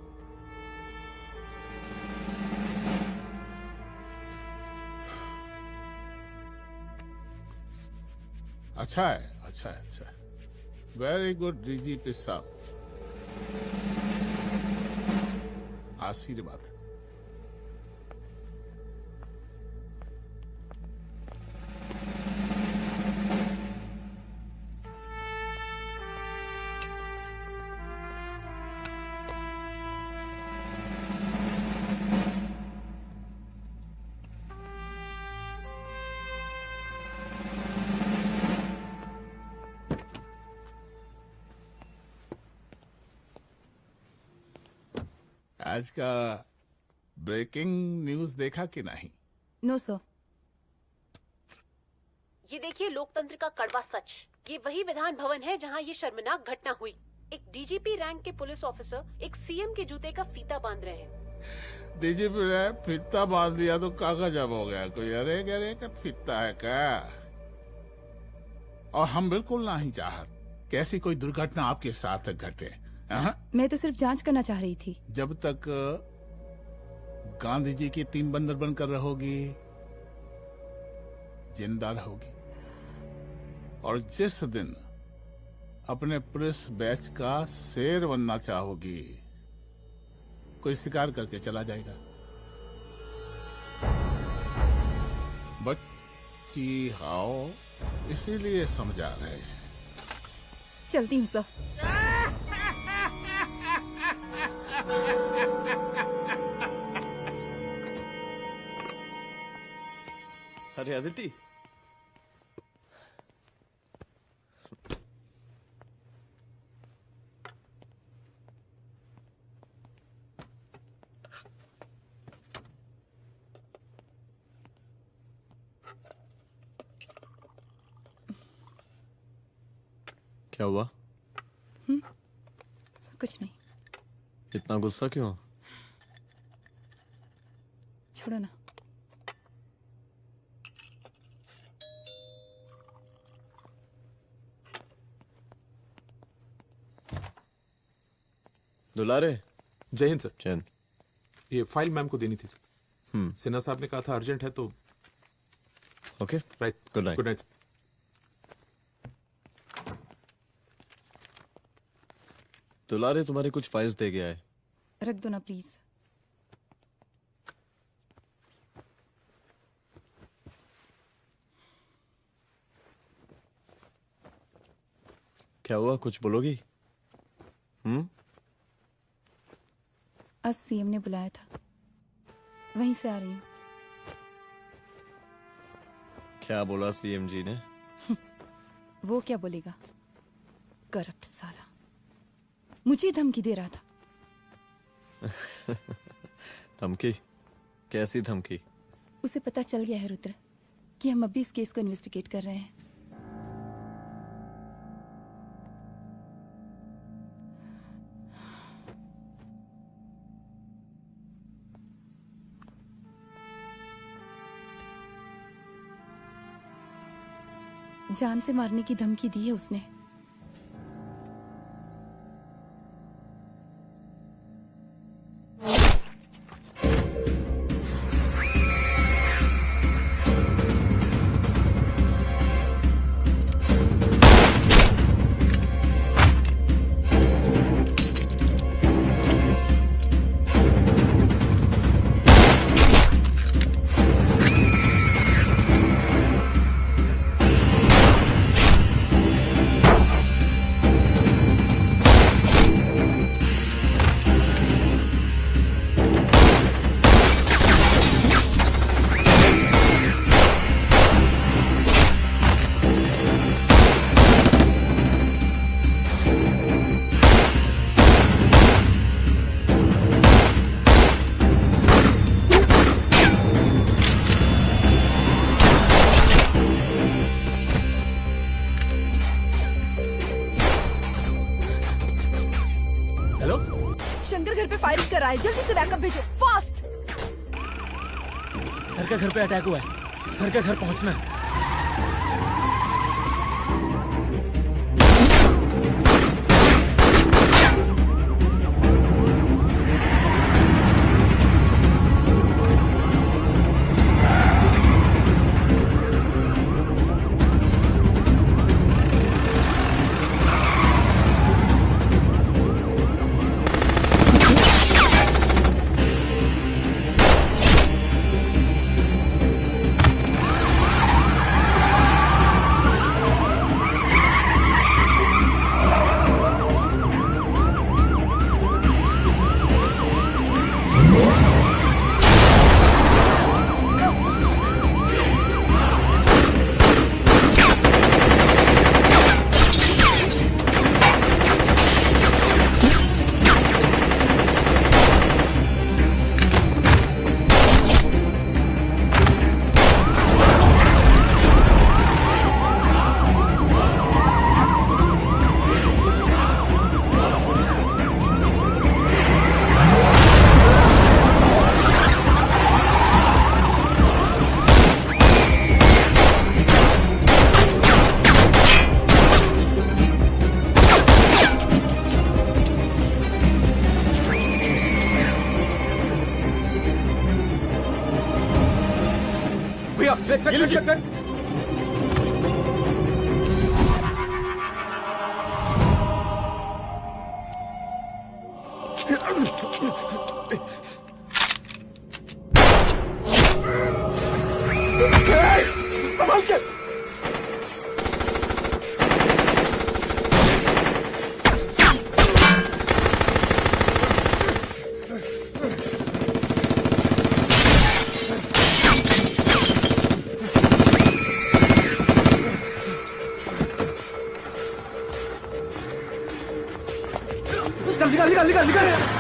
अच्छा है, अच्छा है, अच्छा है। वेरी गुड डीजीपी साहब, आशीर्वाद। आज का ब्रेकिंग न्यूज देखा कि नहीं? No sir. ये देखिए लोकतंत्र का कड़वा सच। ये वही विधान भवन है जहां ये शर्मनाक घटना हुई। एक डीजीपी रैंक के पुलिस ऑफिसर एक सीएम के जूते का फीता बांध रहे हैं। डीजीपी ने फीता बांध दिया तो कागज अब हो गया कोई? अरे गरे का फीता है क्या? और हम बिल्कुल नहीं चाहते कि ऐसी कोई दुर्घटना आपके साथ घटे। मैं तो सिर्फ जांच करना चाह रही थी। जब तक गांधी जी की 3 बंदर बनकर रहोगी, जिंदा रहोगी। और जिस दिन अपने पुलिस बैच का शेर बनना चाहोगी, कोई शिकार करके चला जाएगा। बच्ची हाओ, इसीलिए समझा रहे हैं। चलती हूँ सर। अरे अदिति, क्या हुआ? कुछ नहीं। इतना गुस्सा क्यों? छोड़ो ना। दुलारे। जय हिंद सर। जय हिंद। ये फाइल मैम को देनी थी सर। सिन्हा साहब ने कहा था अर्जेंट है तो। Okay, right. Good night. Good night. दुलारे तुम्हारे कुछ फाइल्स दे गया है। रख दो ना प्लीज। क्या हुआ, कुछ बोलोगी? आज सीएम ने बुलाया था, वहीं से आ रही हूँ। क्या बोला सीएम जी ने? वो क्या बोलेगा, करप्ट साला, मुझे धमकी दे रहा था। धमकी? कैसी धमकी? उसे पता चल गया है रुद्र कि हम अभी इस केस को इन्वेस्टिगेट कर रहे हैं। जान से मारने की धमकी दी है उसने। शंकर घर पे फायरिंग कर रहा है, जल्दी से बैकअप भेजो, फास्ट। सर के घर पे अटैक हुआ है, सर के घर पहुंचना है। संभाल के। चल निकाल निकाल निकाल निकाल।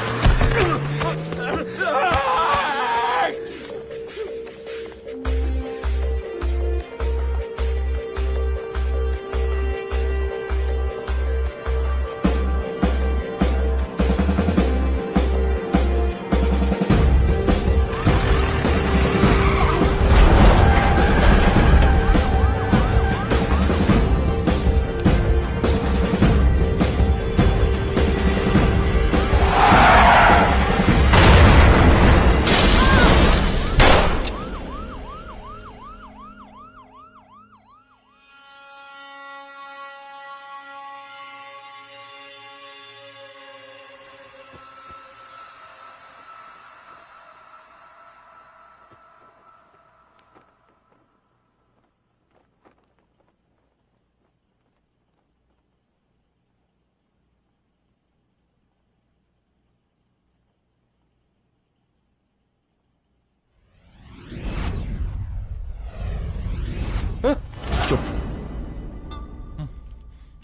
चुप।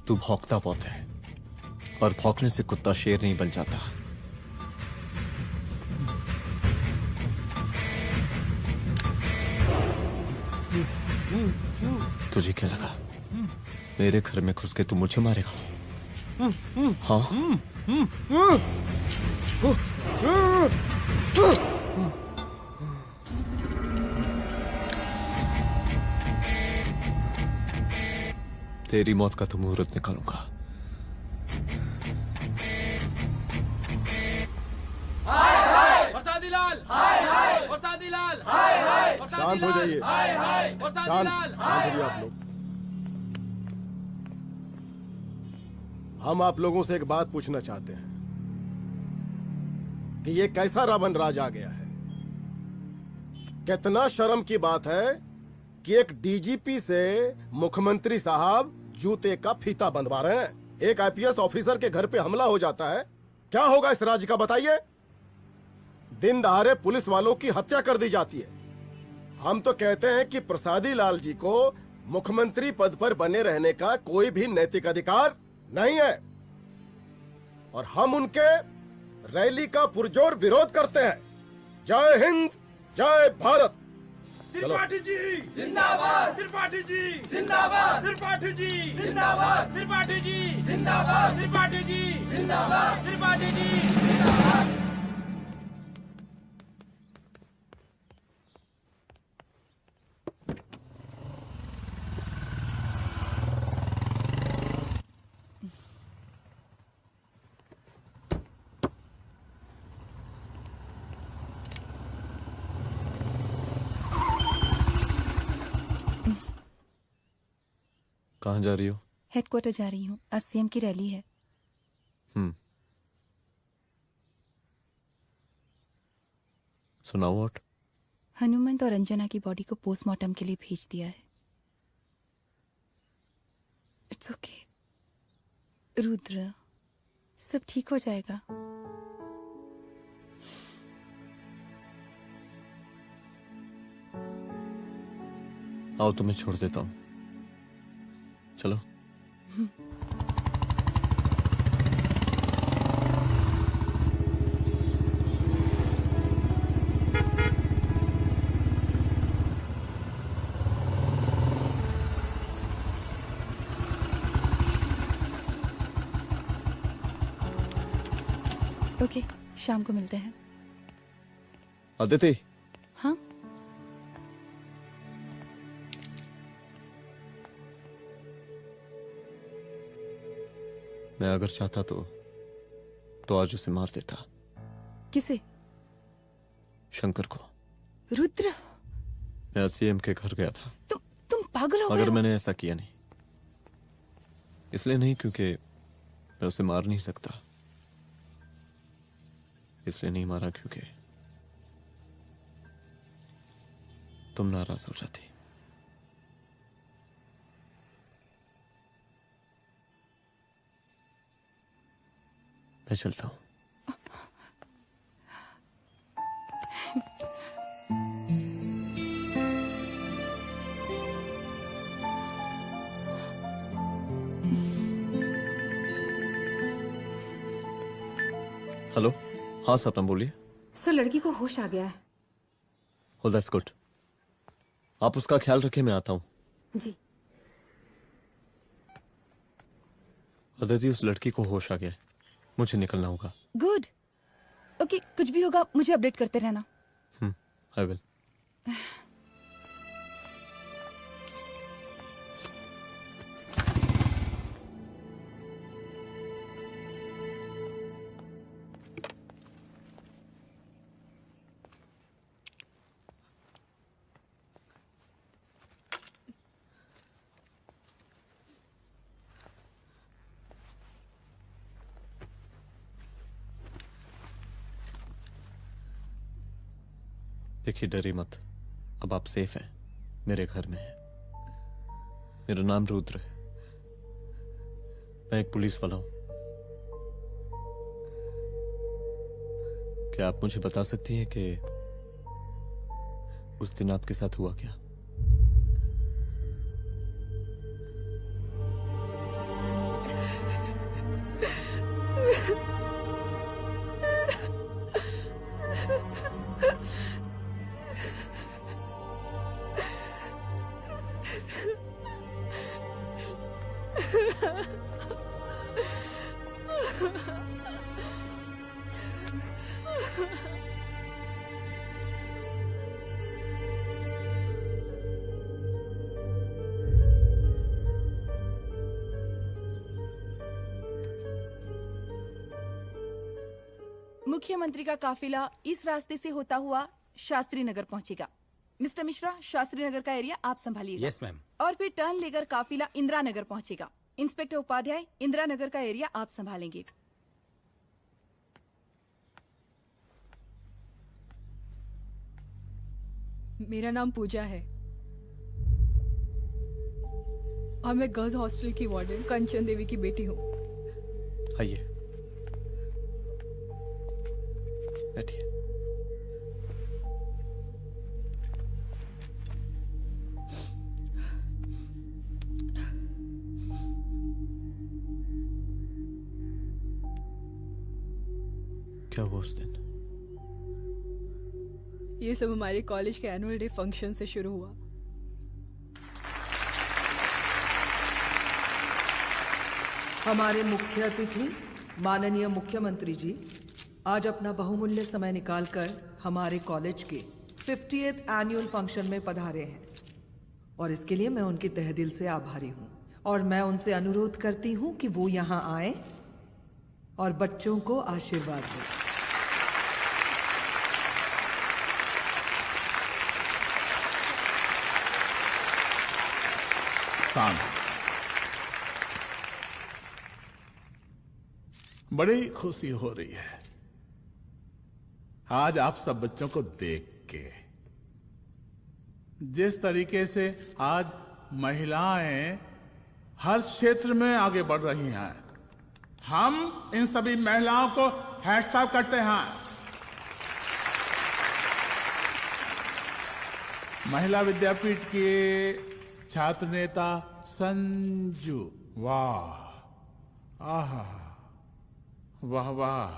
तू भौंकता बहुत है, और भौंकने से कुत्ता शेर नहीं बन जाता। तुझे क्या लगा मेरे घर में घुस के तू मुझे मारेगा? हाँ? तेरी मौत का तो मुहूर्त निकालूंगा। शांत हो जाइए, शांत हो जाइए आप लोग। हम आप लोगों से एक बात पूछना चाहते हैं कि ये कैसा रावण राज आ गया है। कितना शर्म की बात है कि एक डीजीपी से मुख्यमंत्री साहब जूते का फीता बंधवा रहे हैं। एक आईपीएस ऑफिसर के घर पे हमला हो जाता है, क्या होगा इस राज्य का बताइए? दिन दहाड़े पुलिस वालों की हत्या कर दी जाती है। हम तो कहते हैं कि प्रसादी लाल जी को मुख्यमंत्री पद पर बने रहने का कोई भी नैतिक अधिकार नहीं है, और हम उनके रैली का पुरजोर विरोध करते हैं। जय हिंद, जय भारत। त्रिपाठी जी जिंदाबाद, त्रिपाठी जी जिंदाबाद, त्रिपाठी जी जिंदाबाद, त्रिपाठी जी जिंदाबाद, त्रिपाठी जी जिंदाबाद, त्रिपाठी जी जिंदाबाद। कहाँ जा रही हो? हेडक्वार्टर जा रही हूँ, आज सीएम की रैली है। सुनाओ व्हाट? हनुमंत और अंजना की बॉडी को पोस्टमार्टम के लिए भेज दिया है। इट्स ओके रुद्र, सब ठीक हो जाएगा। आओ तुम्हें छोड़ देता हूँ, चलो। ओके, शाम को मिलते हैं। अदिति। हाँ? मैं अगर चाहता तो आज उसे मार देता। किसे? शंकर को। रुद्र, मैं सीएम के घर गया था। तुम पागल हो गए मगर हो? मैंने ऐसा किया नहीं। इसलिए नहीं क्योंकि मैं उसे मार नहीं सकता, इसलिए नहीं मारा क्योंकि तुम नाराज हो जाती। मैं चलता हूं। हेलो, हाँ सपना बोलिए। सर, लड़की को होश आ गया है। Oh, that's good. आप उसका ख्याल रखें, मैं आता हूँ। जी। अदिति, उस लड़की को होश आ गया है, मुझे निकलना होगा। गुड। ओके, कुछ भी होगा मुझे अपडेट करते रहना। I will. देखिए, डरिए मत, अब आप सेफ हैं, मेरे घर में हैं। मेरा नाम रुद्र है, मैं एक पुलिस वाला हूं। क्या आप मुझे बता सकती हैं कि उस दिन आपके साथ हुआ क्या? मुख्यमंत्री का काफिला इस रास्ते से होता हुआ शास्त्री नगर पहुंचेगा। मिस्टर मिश्रा, शास्त्री नगर का एरिया आप संभालिएगा। Yes ma'am. और फिर टर्न लेकर काफिला इंदिरा नगर पहुंचेगा। इंस्पेक्टर उपाध्याय, इंदिरा नगर का एरिया आप संभालेंगे। मेरा नाम पूजा है और मैं गर्ल्स हॉस्टल की वार्डन कंचन देवी की बेटी हूँ। आइए, बैठिए। क्या हुआ उस दिन? ये सब हमारे कॉलेज के एनुअल डे फंक्शन से शुरू हुआ। हमारे मुख्य अतिथि माननीय मुख्यमंत्री जी आज अपना बहुमूल्य समय निकालकर हमारे कॉलेज के 50th एनुअल फंक्शन में पधारे हैं और इसके लिए मैं उनके तहे दिल से आभारी हूं और मैं उनसे अनुरोध करती हूं कि वो यहां आए और बच्चों को आशीर्वाद दें। बड़ी खुशी हो रही है आज आप सब बच्चों को देख के। जिस तरीके से आज महिलाएं हर क्षेत्र में आगे बढ़ रही हैं, हम इन सभी महिलाओं को हैट्स ऑफ करते हैं। महिला विद्यापीठ के छात्र नेता संजू, वाह, आहा, वाह वाह,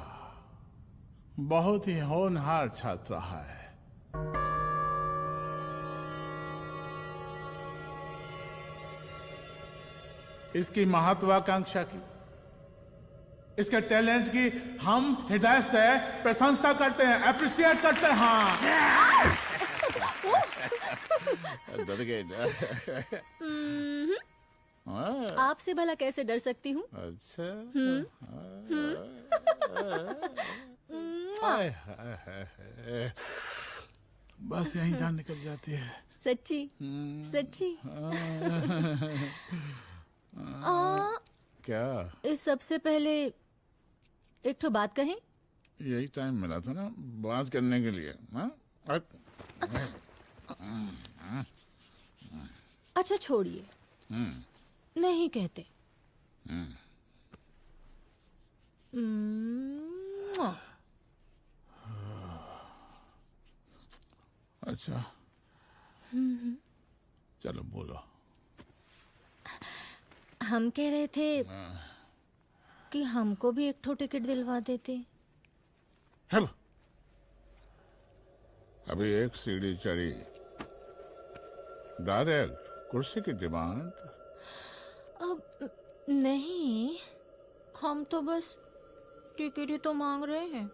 बहुत ही होनहार छात्रा है। इसकी महत्वाकांक्षा की, इसके टैलेंट की हम हृदय से प्रशंसा करते हैं, अप्रिशिएट करते हैं। डर गए ना? आपसे भला कैसे डर सकती हूँ? अच्छा। बस यहीं जान निकल जाती है। सच्ची सच्ची। क्या? इस सबसे पहले एक ठो बात कहें? यही टाइम मिला था ना बात करने के लिए। अच्छा छोड़िए, नहीं कहते। अच्छा चलो बोलो। हम कह रहे थे कि हमको भी एक ठो टिकट दिलवा देते। अभी एक सीढ़ी चढ़ी, डायरेक्ट कुर्सी की डिमांड। अब नहीं, हम तो बस टिकट ही तो मांग रहे हैं।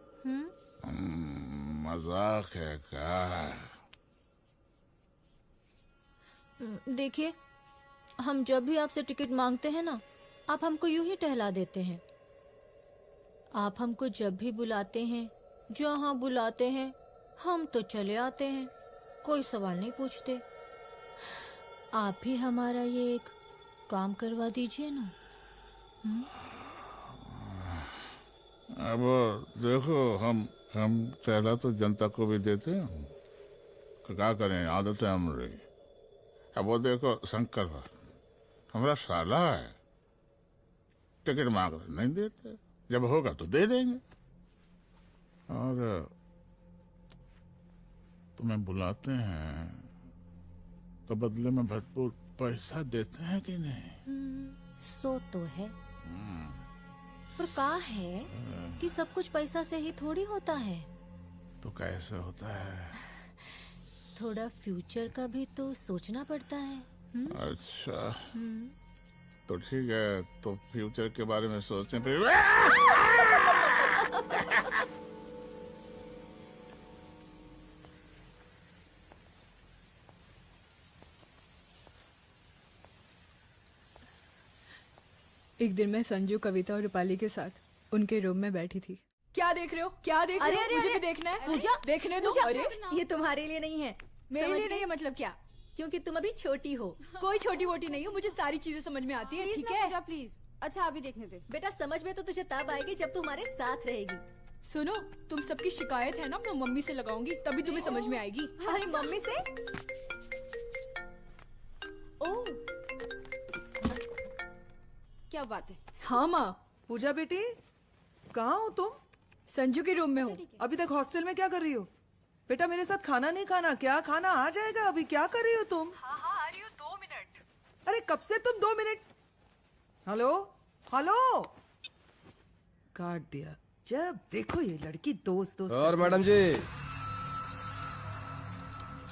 मजाक है क्या? देखिए, हम जब भी आपसे टिकट मांगते हैं ना, आप हमको यूं ही टहला देते हैं। आप हमको जब भी बुलाते हैं, जहाँ बुलाते हैं, हम तो चले आते हैं, कोई सवाल नहीं पूछते। आप ही हमारा ये एक काम करवा दीजिए ना। अब देखो, हम टहला तो जनता को भी देते हैं, क्या करें, आदत है हमारी। अब वो देखो शंकर भट्ट हमारा साला है, टिकट मांग रहे नहीं देते, जब होगा तो दे देंगे। और तुम्हें बुलाते हैं तो बदले में भरपूर पैसा देते हैं कि नहीं? सो तो है, पर कहा है कि सब कुछ पैसा से ही थोड़ी होता है। तो कैसे होता है? थोड़ा फ्यूचर का भी तो सोचना पड़ता है। अच्छा तो ठीक है, तो फ्यूचर के बारे में सोचते हैं फिर। एक दिन मैं संजू, कविता और रूपाली के साथ उनके रूम में बैठी थी। क्या देख रहे हो? क्या देख रहे हो? मुझे भी देखना है। पूजा, देखने दो। अरे ये तुम्हारे लिए नहीं है। मेरे लिए नहीं है मतलब क्या? क्योंकि तुम अभी छोटी हो। कोई छोटी वोटी नहीं हो, मुझे सारी चीजें समझ में आती है। ठीक है पूजा प्लीज। अच्छा अभी देखने दे। बेटा समझ में तो तुझे तब आएगी जब तू हमारे साथ रहेगी। सुनो, तुम सबकी शिकायत है ना, मैं मम्मी से लगाऊंगी, तभी तुम्हें समझ में आएगी। अरे मम्मी से? ओह क्या बात है। हाँ माँ। पूजा बेटी कहाँ हो तुम? संजू के रूम में हूँ। अभी तक हॉस्टल में क्या कर रही हो? बेटा मेरे साथ खाना नहीं खाना क्या? खाना आ जाएगा, अभी क्या कर रही हो तुम? हाँ हाँ आ रही हूँ, 2 मिनट। अरे कब से तुम 2 मिनट? हेलो हेलो, काट दिया। जब देखो ये लड़की दोस्त दोस्त। और मैडम जी,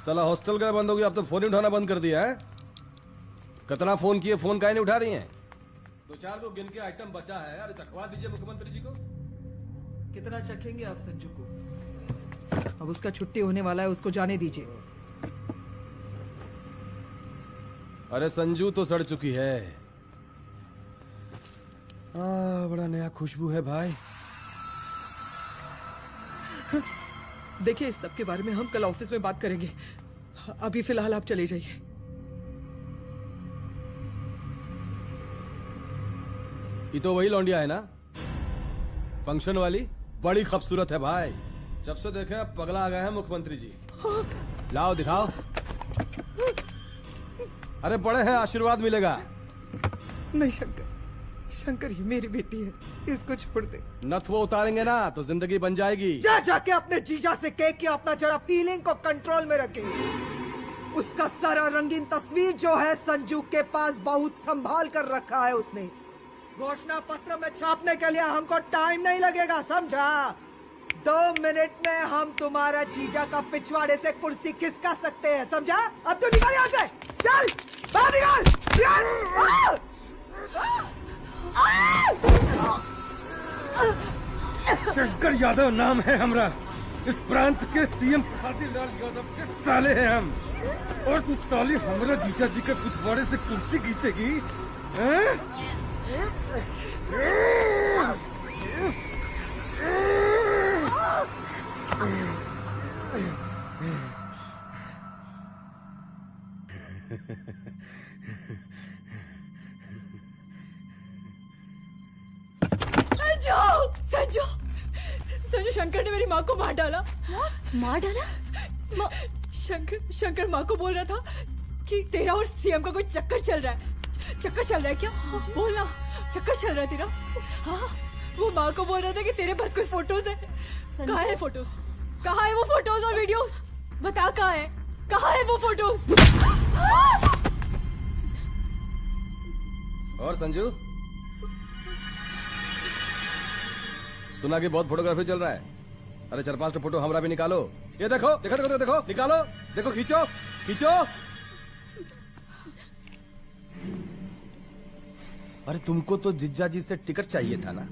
साला हॉस्टल का बंद हो गया, अब तो फोन ही उठाना बंद कर दिया है। कितना फोन किए, फोन काहे नहीं उठा रही हैं? 2-4 को गिन के आइटम बचा है, अरे चखवा दीजिए मुख्यमंत्री जी को। कितना चखेंगे आप संजू को? अब उसका छुट्टी होने वाला है, उसको जाने दीजिए। अरे संजू तो सड़ चुकी है। बड़ा नया खुशबू है भाई। देखिए इस सब के बारे में हम कल ऑफिस में बात करेंगे, अभी फिलहाल आप चले जाइए। ये तो वही लौंडिया है ना, फंक्शन वाली? बड़ी खूबसूरत है भाई, जब से देखे अब पगला आ गए हैं मुख्यमंत्री जी। लाओ दिखाओ। अरे बड़े हैं, आशीर्वाद मिलेगा। नहीं शंकर, शंकर ये मेरी बेटी है, इसको छोड़ दे। नथ वो उतारेंगे ना तो जिंदगी बन जाएगी। जा जाके अपने जीजा से कह के अपना जरा फीलिंग को कंट्रोल में रखे। उसका सारा रंगीन तस्वीर जो है संजू के पास बहुत संभाल कर रखा है उसने। घोषणा पत्र में छापने के लिए हमको टाइम नहीं लगेगा, समझा? 2 मिनट में हम तुम्हारा जीजा का पिछवाड़े से कुर्सी खिसका सकते हैं, समझा? अब तो निकल यहाँ से, चल बाहर निकल। शंकर यादव नाम है हमरा, इस प्रांत के सीएम प्रसादी लाल यादव के साले हैं हम, और तू साली हमरा जीजा जी के पिछवाड़े से कुर्सी खींचेगी? संजू, संजू शंकर ने मेरी माँ को मार डाला। मार डाला? शंकर माँ को बोल रहा था कि तेरा और सीएम का कोई चक्कर चल रहा है। चक्कर चल रहा है क्या? बोलना, चक्कर चल रहा है तेरा? हाँ, वो माँ को बोल रहा था कि तेरे पास कोई फोटोज है। कहाँ है फोटोज? कहाँ है वो फोटोज और वीडियोस? बता कहाँ है? कहाँ है वो फोटोज? और संजू, सुना कि बहुत फोटोग्राफी चल रहा है। अरे 4-5 फोटो हमरा भी निकालो। ये देखो देखो देखो देखो, निकालो, देखो, खींचो खींचो। अरे तुमको तो जिज्जा जी से टिकट चाहिए था ना?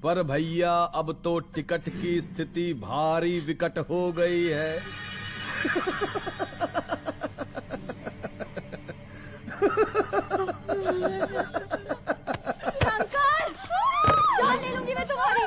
पर भैया अब तो टिकट की स्थिति भारी विकट हो गई है। शंकर, जान ले लूंगी मैं तुम्हारी।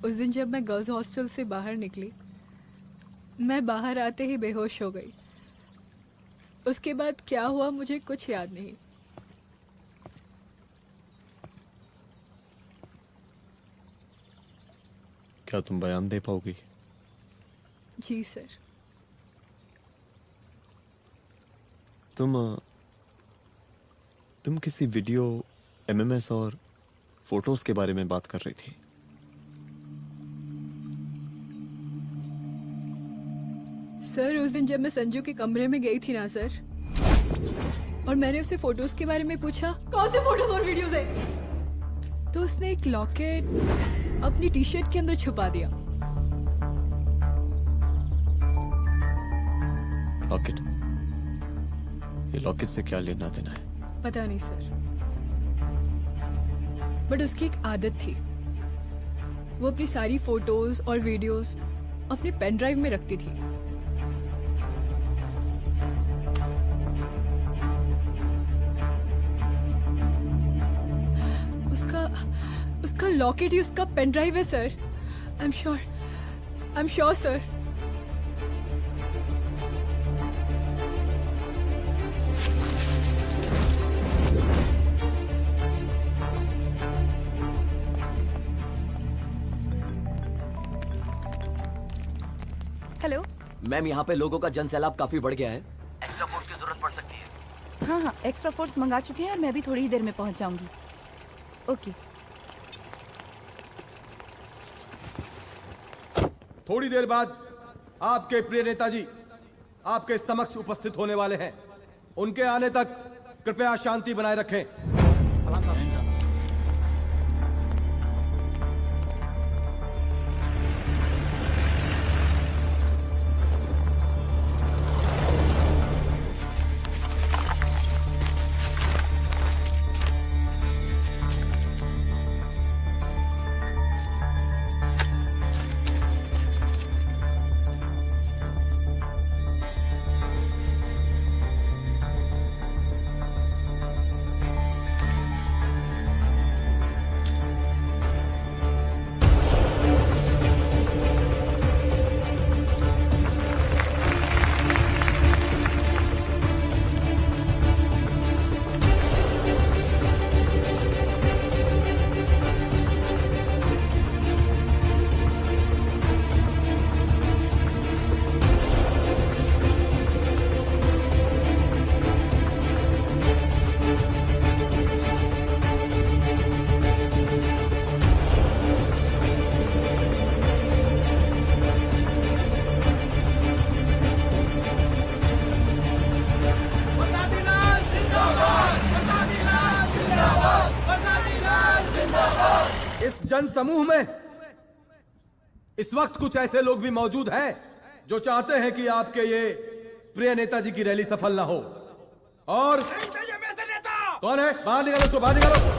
उस दिन जब मैं गर्ल्स हॉस्टल से बाहर निकली, मैं बाहर आते ही बेहोश हो गई। उसके बाद क्या हुआ मुझे कुछ याद नहीं। क्या तुम बयान दे पाओगी? जी सर। तुम किसी वीडियो, एमएमएस और फोटोज के बारे में बात कर रही थी। सर उस दिन जब मैं संजू के कमरे में गई थी ना सर, और मैंने उससे फोटोज के बारे में पूछा कौन से फोटोज और वीडियोज है, तो उसने एक लॉकेट अपनी टी शर्ट के अंदर छुपा दिया। लॉकेट? ये लॉकेट से क्या लेना देना है? पता नहीं सर, बट उसकी एक आदत थी, वो अपनी सारी फोटोज और वीडियोस अपने पेन ड्राइव में रखती थी। उसका लॉकेट ही उसका पेन ड्राइव है sir. I am sure sir. Hello ma'am, यहाँ पे लोगों का जनसैलाब काफी बढ़ गया है। एक्स्ट्रा फोर्स की जरूरत पड़ सकती है। हाँ हाँ, एक्स्ट्रा फोर्स मंगा चुके हैं और मैं भी थोड़ी ही देर में पहुंच जाऊंगी। ओके। थोड़ी देर बाद आपके प्रिय नेताजी आपके समक्ष उपस्थित होने वाले हैं। उनके आने तक कृपया शांति बनाए रखें। जन समूह में इस वक्त कुछ ऐसे लोग भी मौजूद हैं जो चाहते हैं कि आपके ये प्रिय नेताजी की रैली सफल ना हो। और कौन है? बाहर निकालो उसको, बाहर निकालो।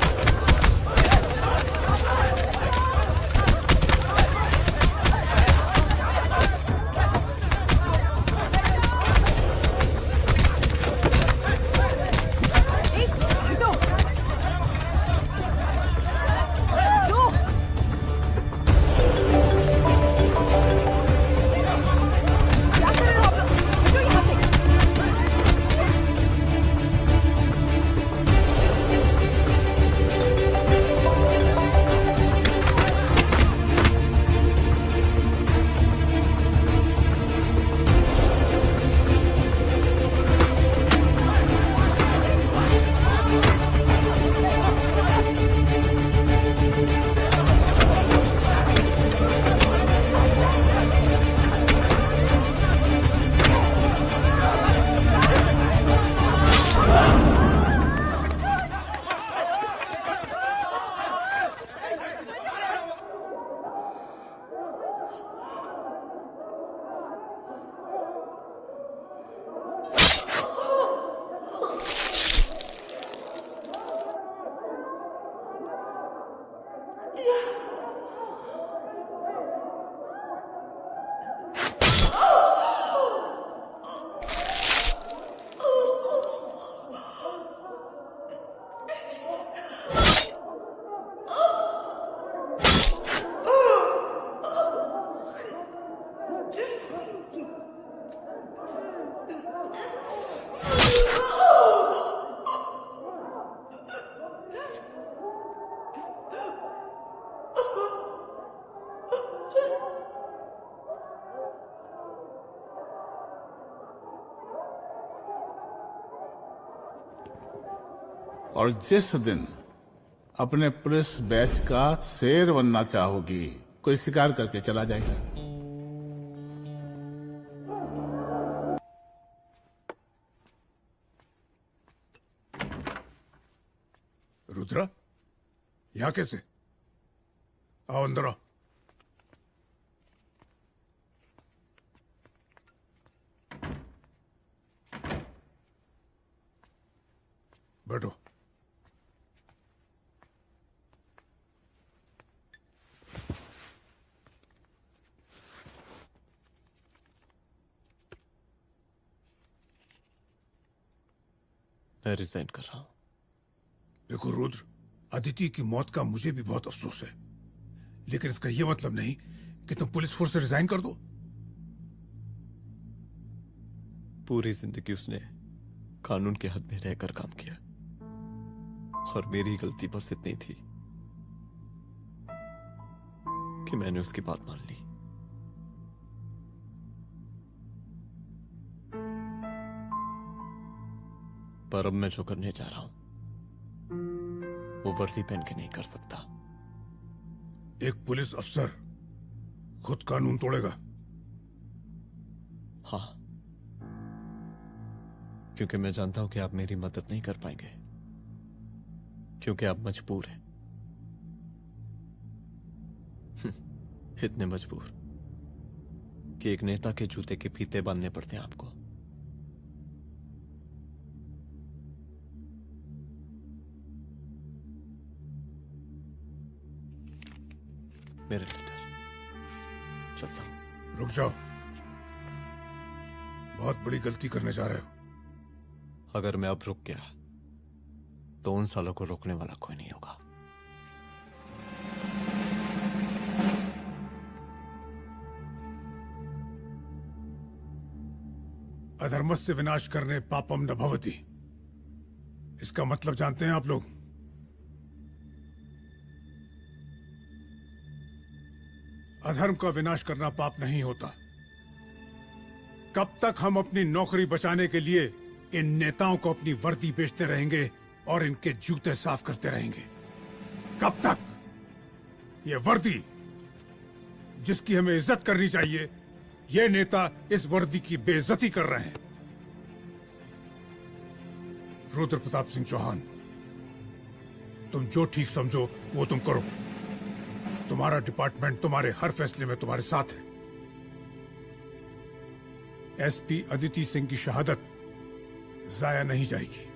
और जिस दिन अपने पुलिस बैच का शेर बनना चाहोगी, कोई शिकार करके चला जाएगा। रुद्रा, यहाँ कैसे? आओ अंदर आओ। बैठो। मैं रिजाइन कर रहा हूं। देखो रुद्र, अदिति की मौत का मुझे भी बहुत अफसोस है, लेकिन इसका यह मतलब नहीं कि तुम पुलिस फोर्स से रिजाइन कर दो। पूरी जिंदगी उसने कानून के हद में रहकर काम किया और मेरी गलती बस इतनी थी कि मैंने उसकी बात मान ली। पर अब मैं जो करने जा रहा हूं वो वर्दी पहन के नहीं कर सकता। एक पुलिस अफसर खुद कानून तोड़ेगा? हाँ, क्योंकि मैं जानता हूं कि आप मेरी मदद नहीं कर पाएंगे, क्योंकि आप मजबूर हैं। इतने मजबूर कि एक नेता के जूते के फीते बांधने पड़ते हैं आपको। मेरे लेटर, चलता हूं। रुक जाओ, बहुत बड़ी गलती करने जा रहे हो। अगर मैं अब रुक गया तो उन सालों को रोकने वाला कोई नहीं होगा। अधर्मस्य विनाश करने पापम न भवति, इसका मतलब जानते हैं आप लोग? अधर्म का विनाश करना पाप नहीं होता। कब तक हम अपनी नौकरी बचाने के लिए इन नेताओं को अपनी वर्दी बेचते रहेंगे और इनके जूते साफ करते रहेंगे? कब तक? ये वर्दी जिसकी हमें इज्जत करनी चाहिए, ये नेता इस वर्दी की बेइज्जती कर रहे हैं। रुद्र प्रताप सिंह चौहान, तुम जो ठीक समझो वो तुम करो। तुम्हारा डिपार्टमेंट तुम्हारे हर फैसले में तुम्हारे साथ है। एसपी अदिति सिंह की शहादत जाया नहीं जाएगी।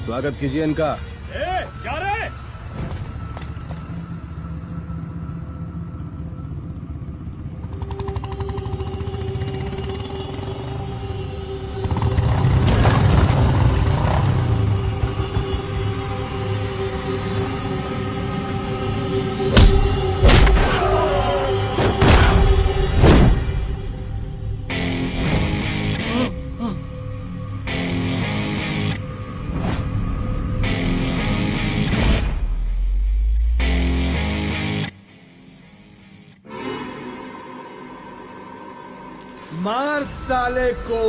स्वागत कीजिए इनका। क्या रे? मार साले को।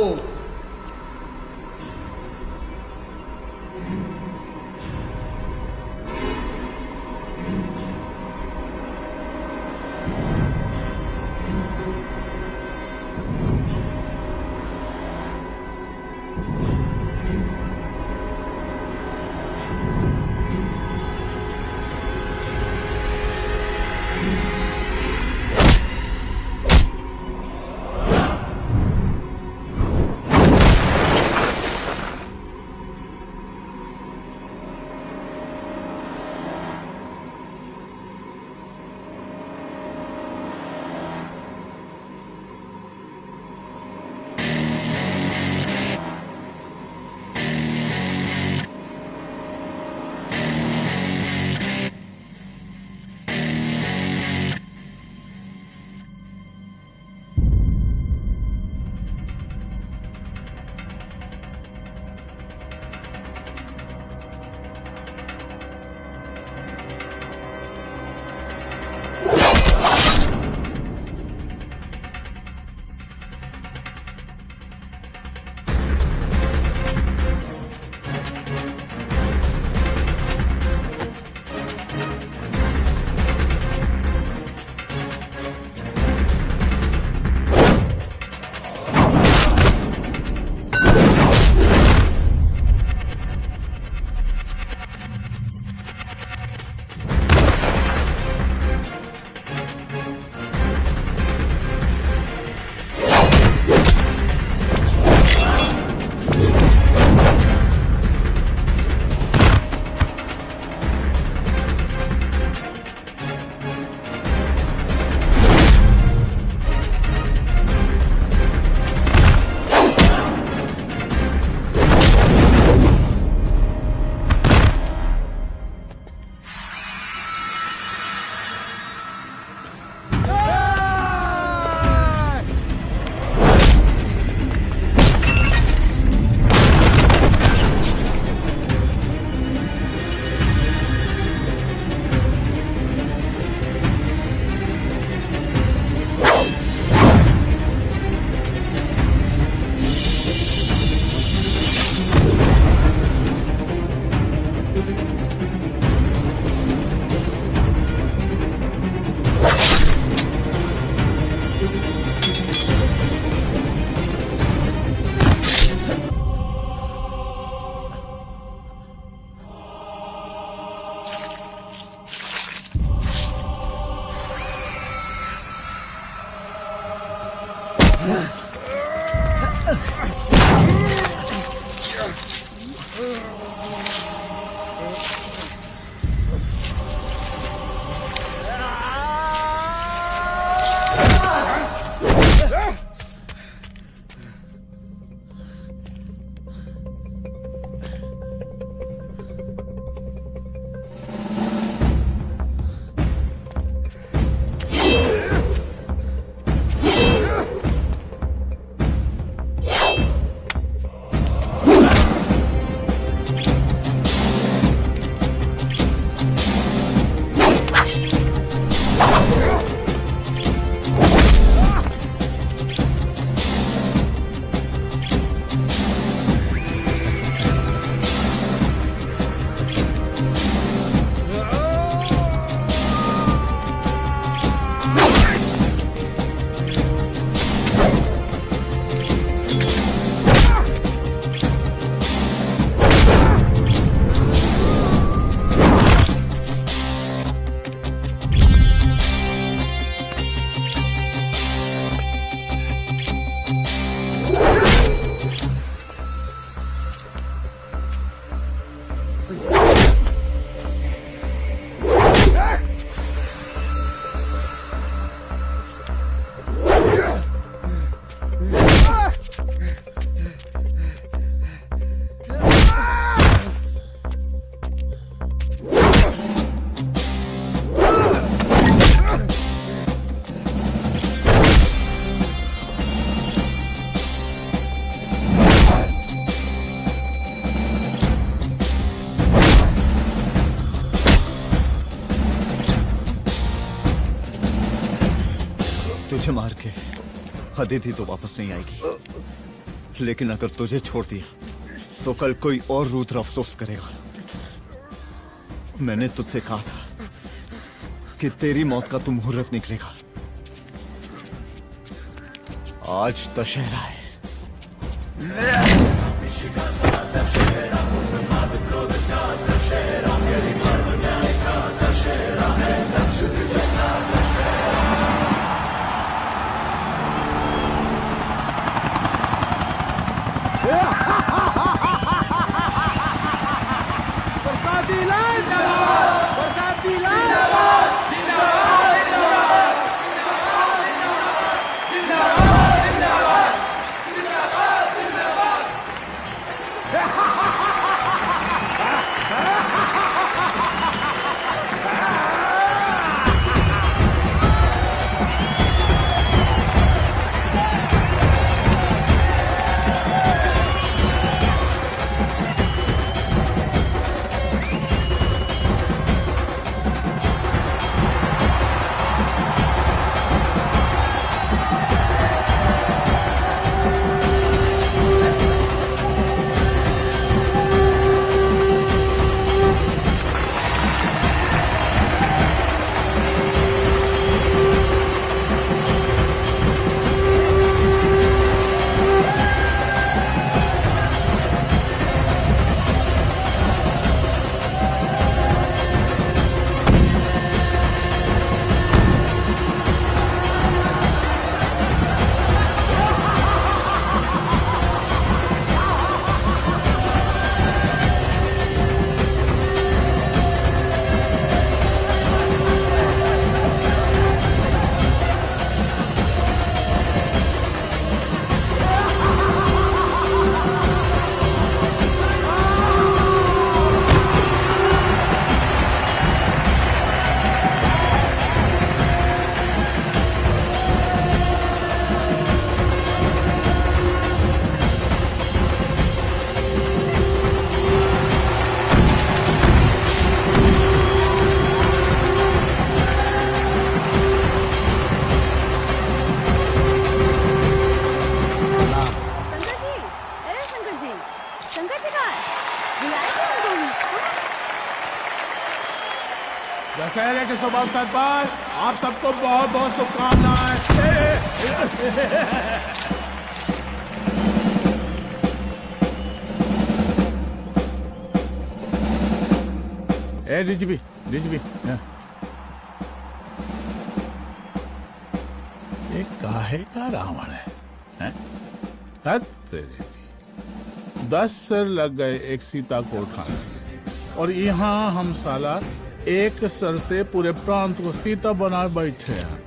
तुझे मार के अदिति तो वापस नहीं आएगी, लेकिन अगर तुझे छोड़ दिया तो कल कोई और रुद्र अफसोस करेगा। मैंने तुझसे कहा था कि तेरी मौत का तू मुहूर्त निकलेगा। आज दशहरा है। बरसाती लाल जिंदाबाद, बरसाती लाल जिंदाबाद, जिंदाबाद, जिंदाबाद, जिंदाबाद, जिंदाबाद, जिंदाबाद, दशहरे के शुभ अवसर पर आप सबको बहुत बहुत शुभकामनाएं। ए डीजीपी ये काहे का रावण है, हैं? हद तेरे की। 10 सर लग गए एक सीता को उठाने, और यहाँ हम साला एक सर से पूरे प्रांत को सीता बना बैठे हैं।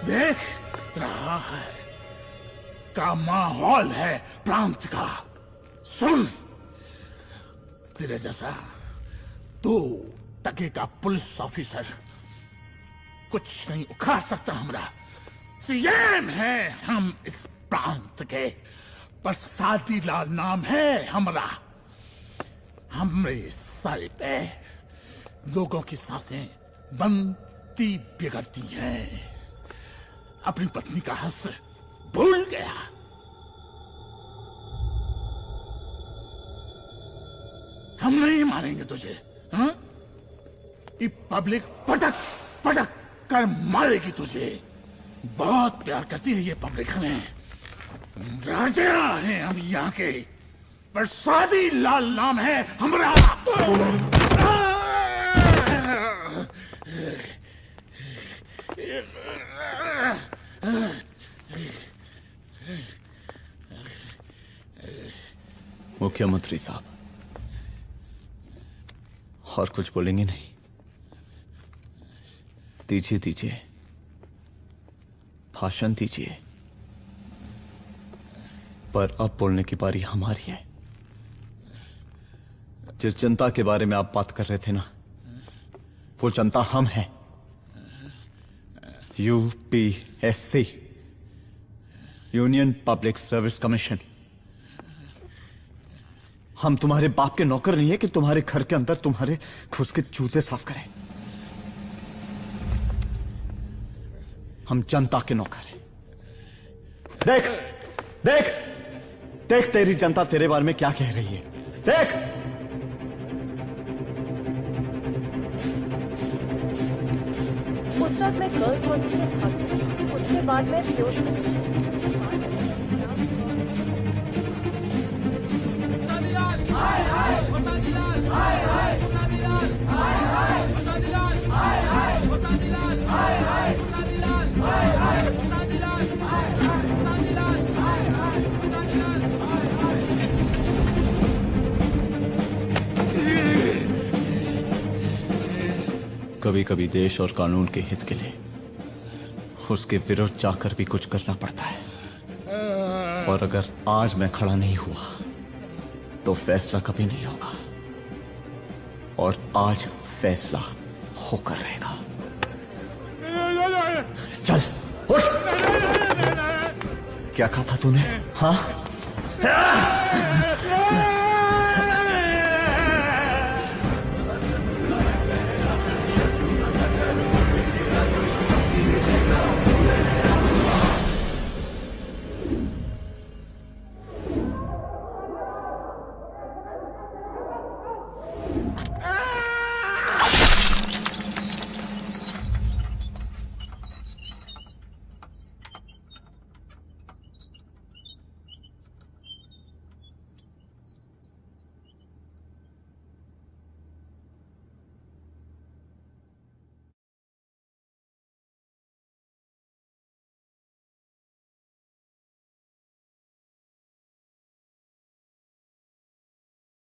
देख रहा है का माहौल है प्रांत का। सुन, तेरे जैसा 2 टके का पुलिस ऑफिसर कुछ नहीं उखाड़ सकता। हमारा सीएम है हम इस प्रांत के, प्रसादी लाल नाम है हमारा। हमरे सर पे लोगों की सांसें बनती बिगड़ती हैं। अपनी पत्नी का हस भूल गया। हम नहीं मारेंगे तुझे, हाँ? ये पब्लिक पटक पटक कर मारेगी तुझे। बहुत प्यार करती है ये पब्लिक हमें। राजा हैं हम यहाँ के, प्रसादी लाल नाम है हमारा। मुख्यमंत्री साहब, और कुछ बोलेंगे नहीं? दीजिए दीजिए, भाषण दीजिए। पर अब बोलने की बारी हमारी है। जिस जनता के बारे में आप बात कर रहे थे ना, वो जनता हम हैं। UPSC, union public service commission. हम तुम्हारे बाप के नौकर नहीं है कि तुम्हारे घर के अंदर तुम्हारे खुद के जूते साफ करें। हम जनता के नौकर हैं। देख देख देख, तेरी जनता तेरे बारे में क्या कह रही है। देख, उस रात मैं गर्ल्स हॉस्टल में भागी, उसके बाद मैं बेहोश हो गई। कभी कभी देश और कानून के हित के लिए उसके विरुद्ध जाकर भी कुछ करना पड़ता है। और अगर आज मैं खड़ा नहीं हुआ तो फैसला कभी नहीं होगा, और आज फैसला होकर रहेगा। चल उठ। क्या कहा था तूने? हाँ,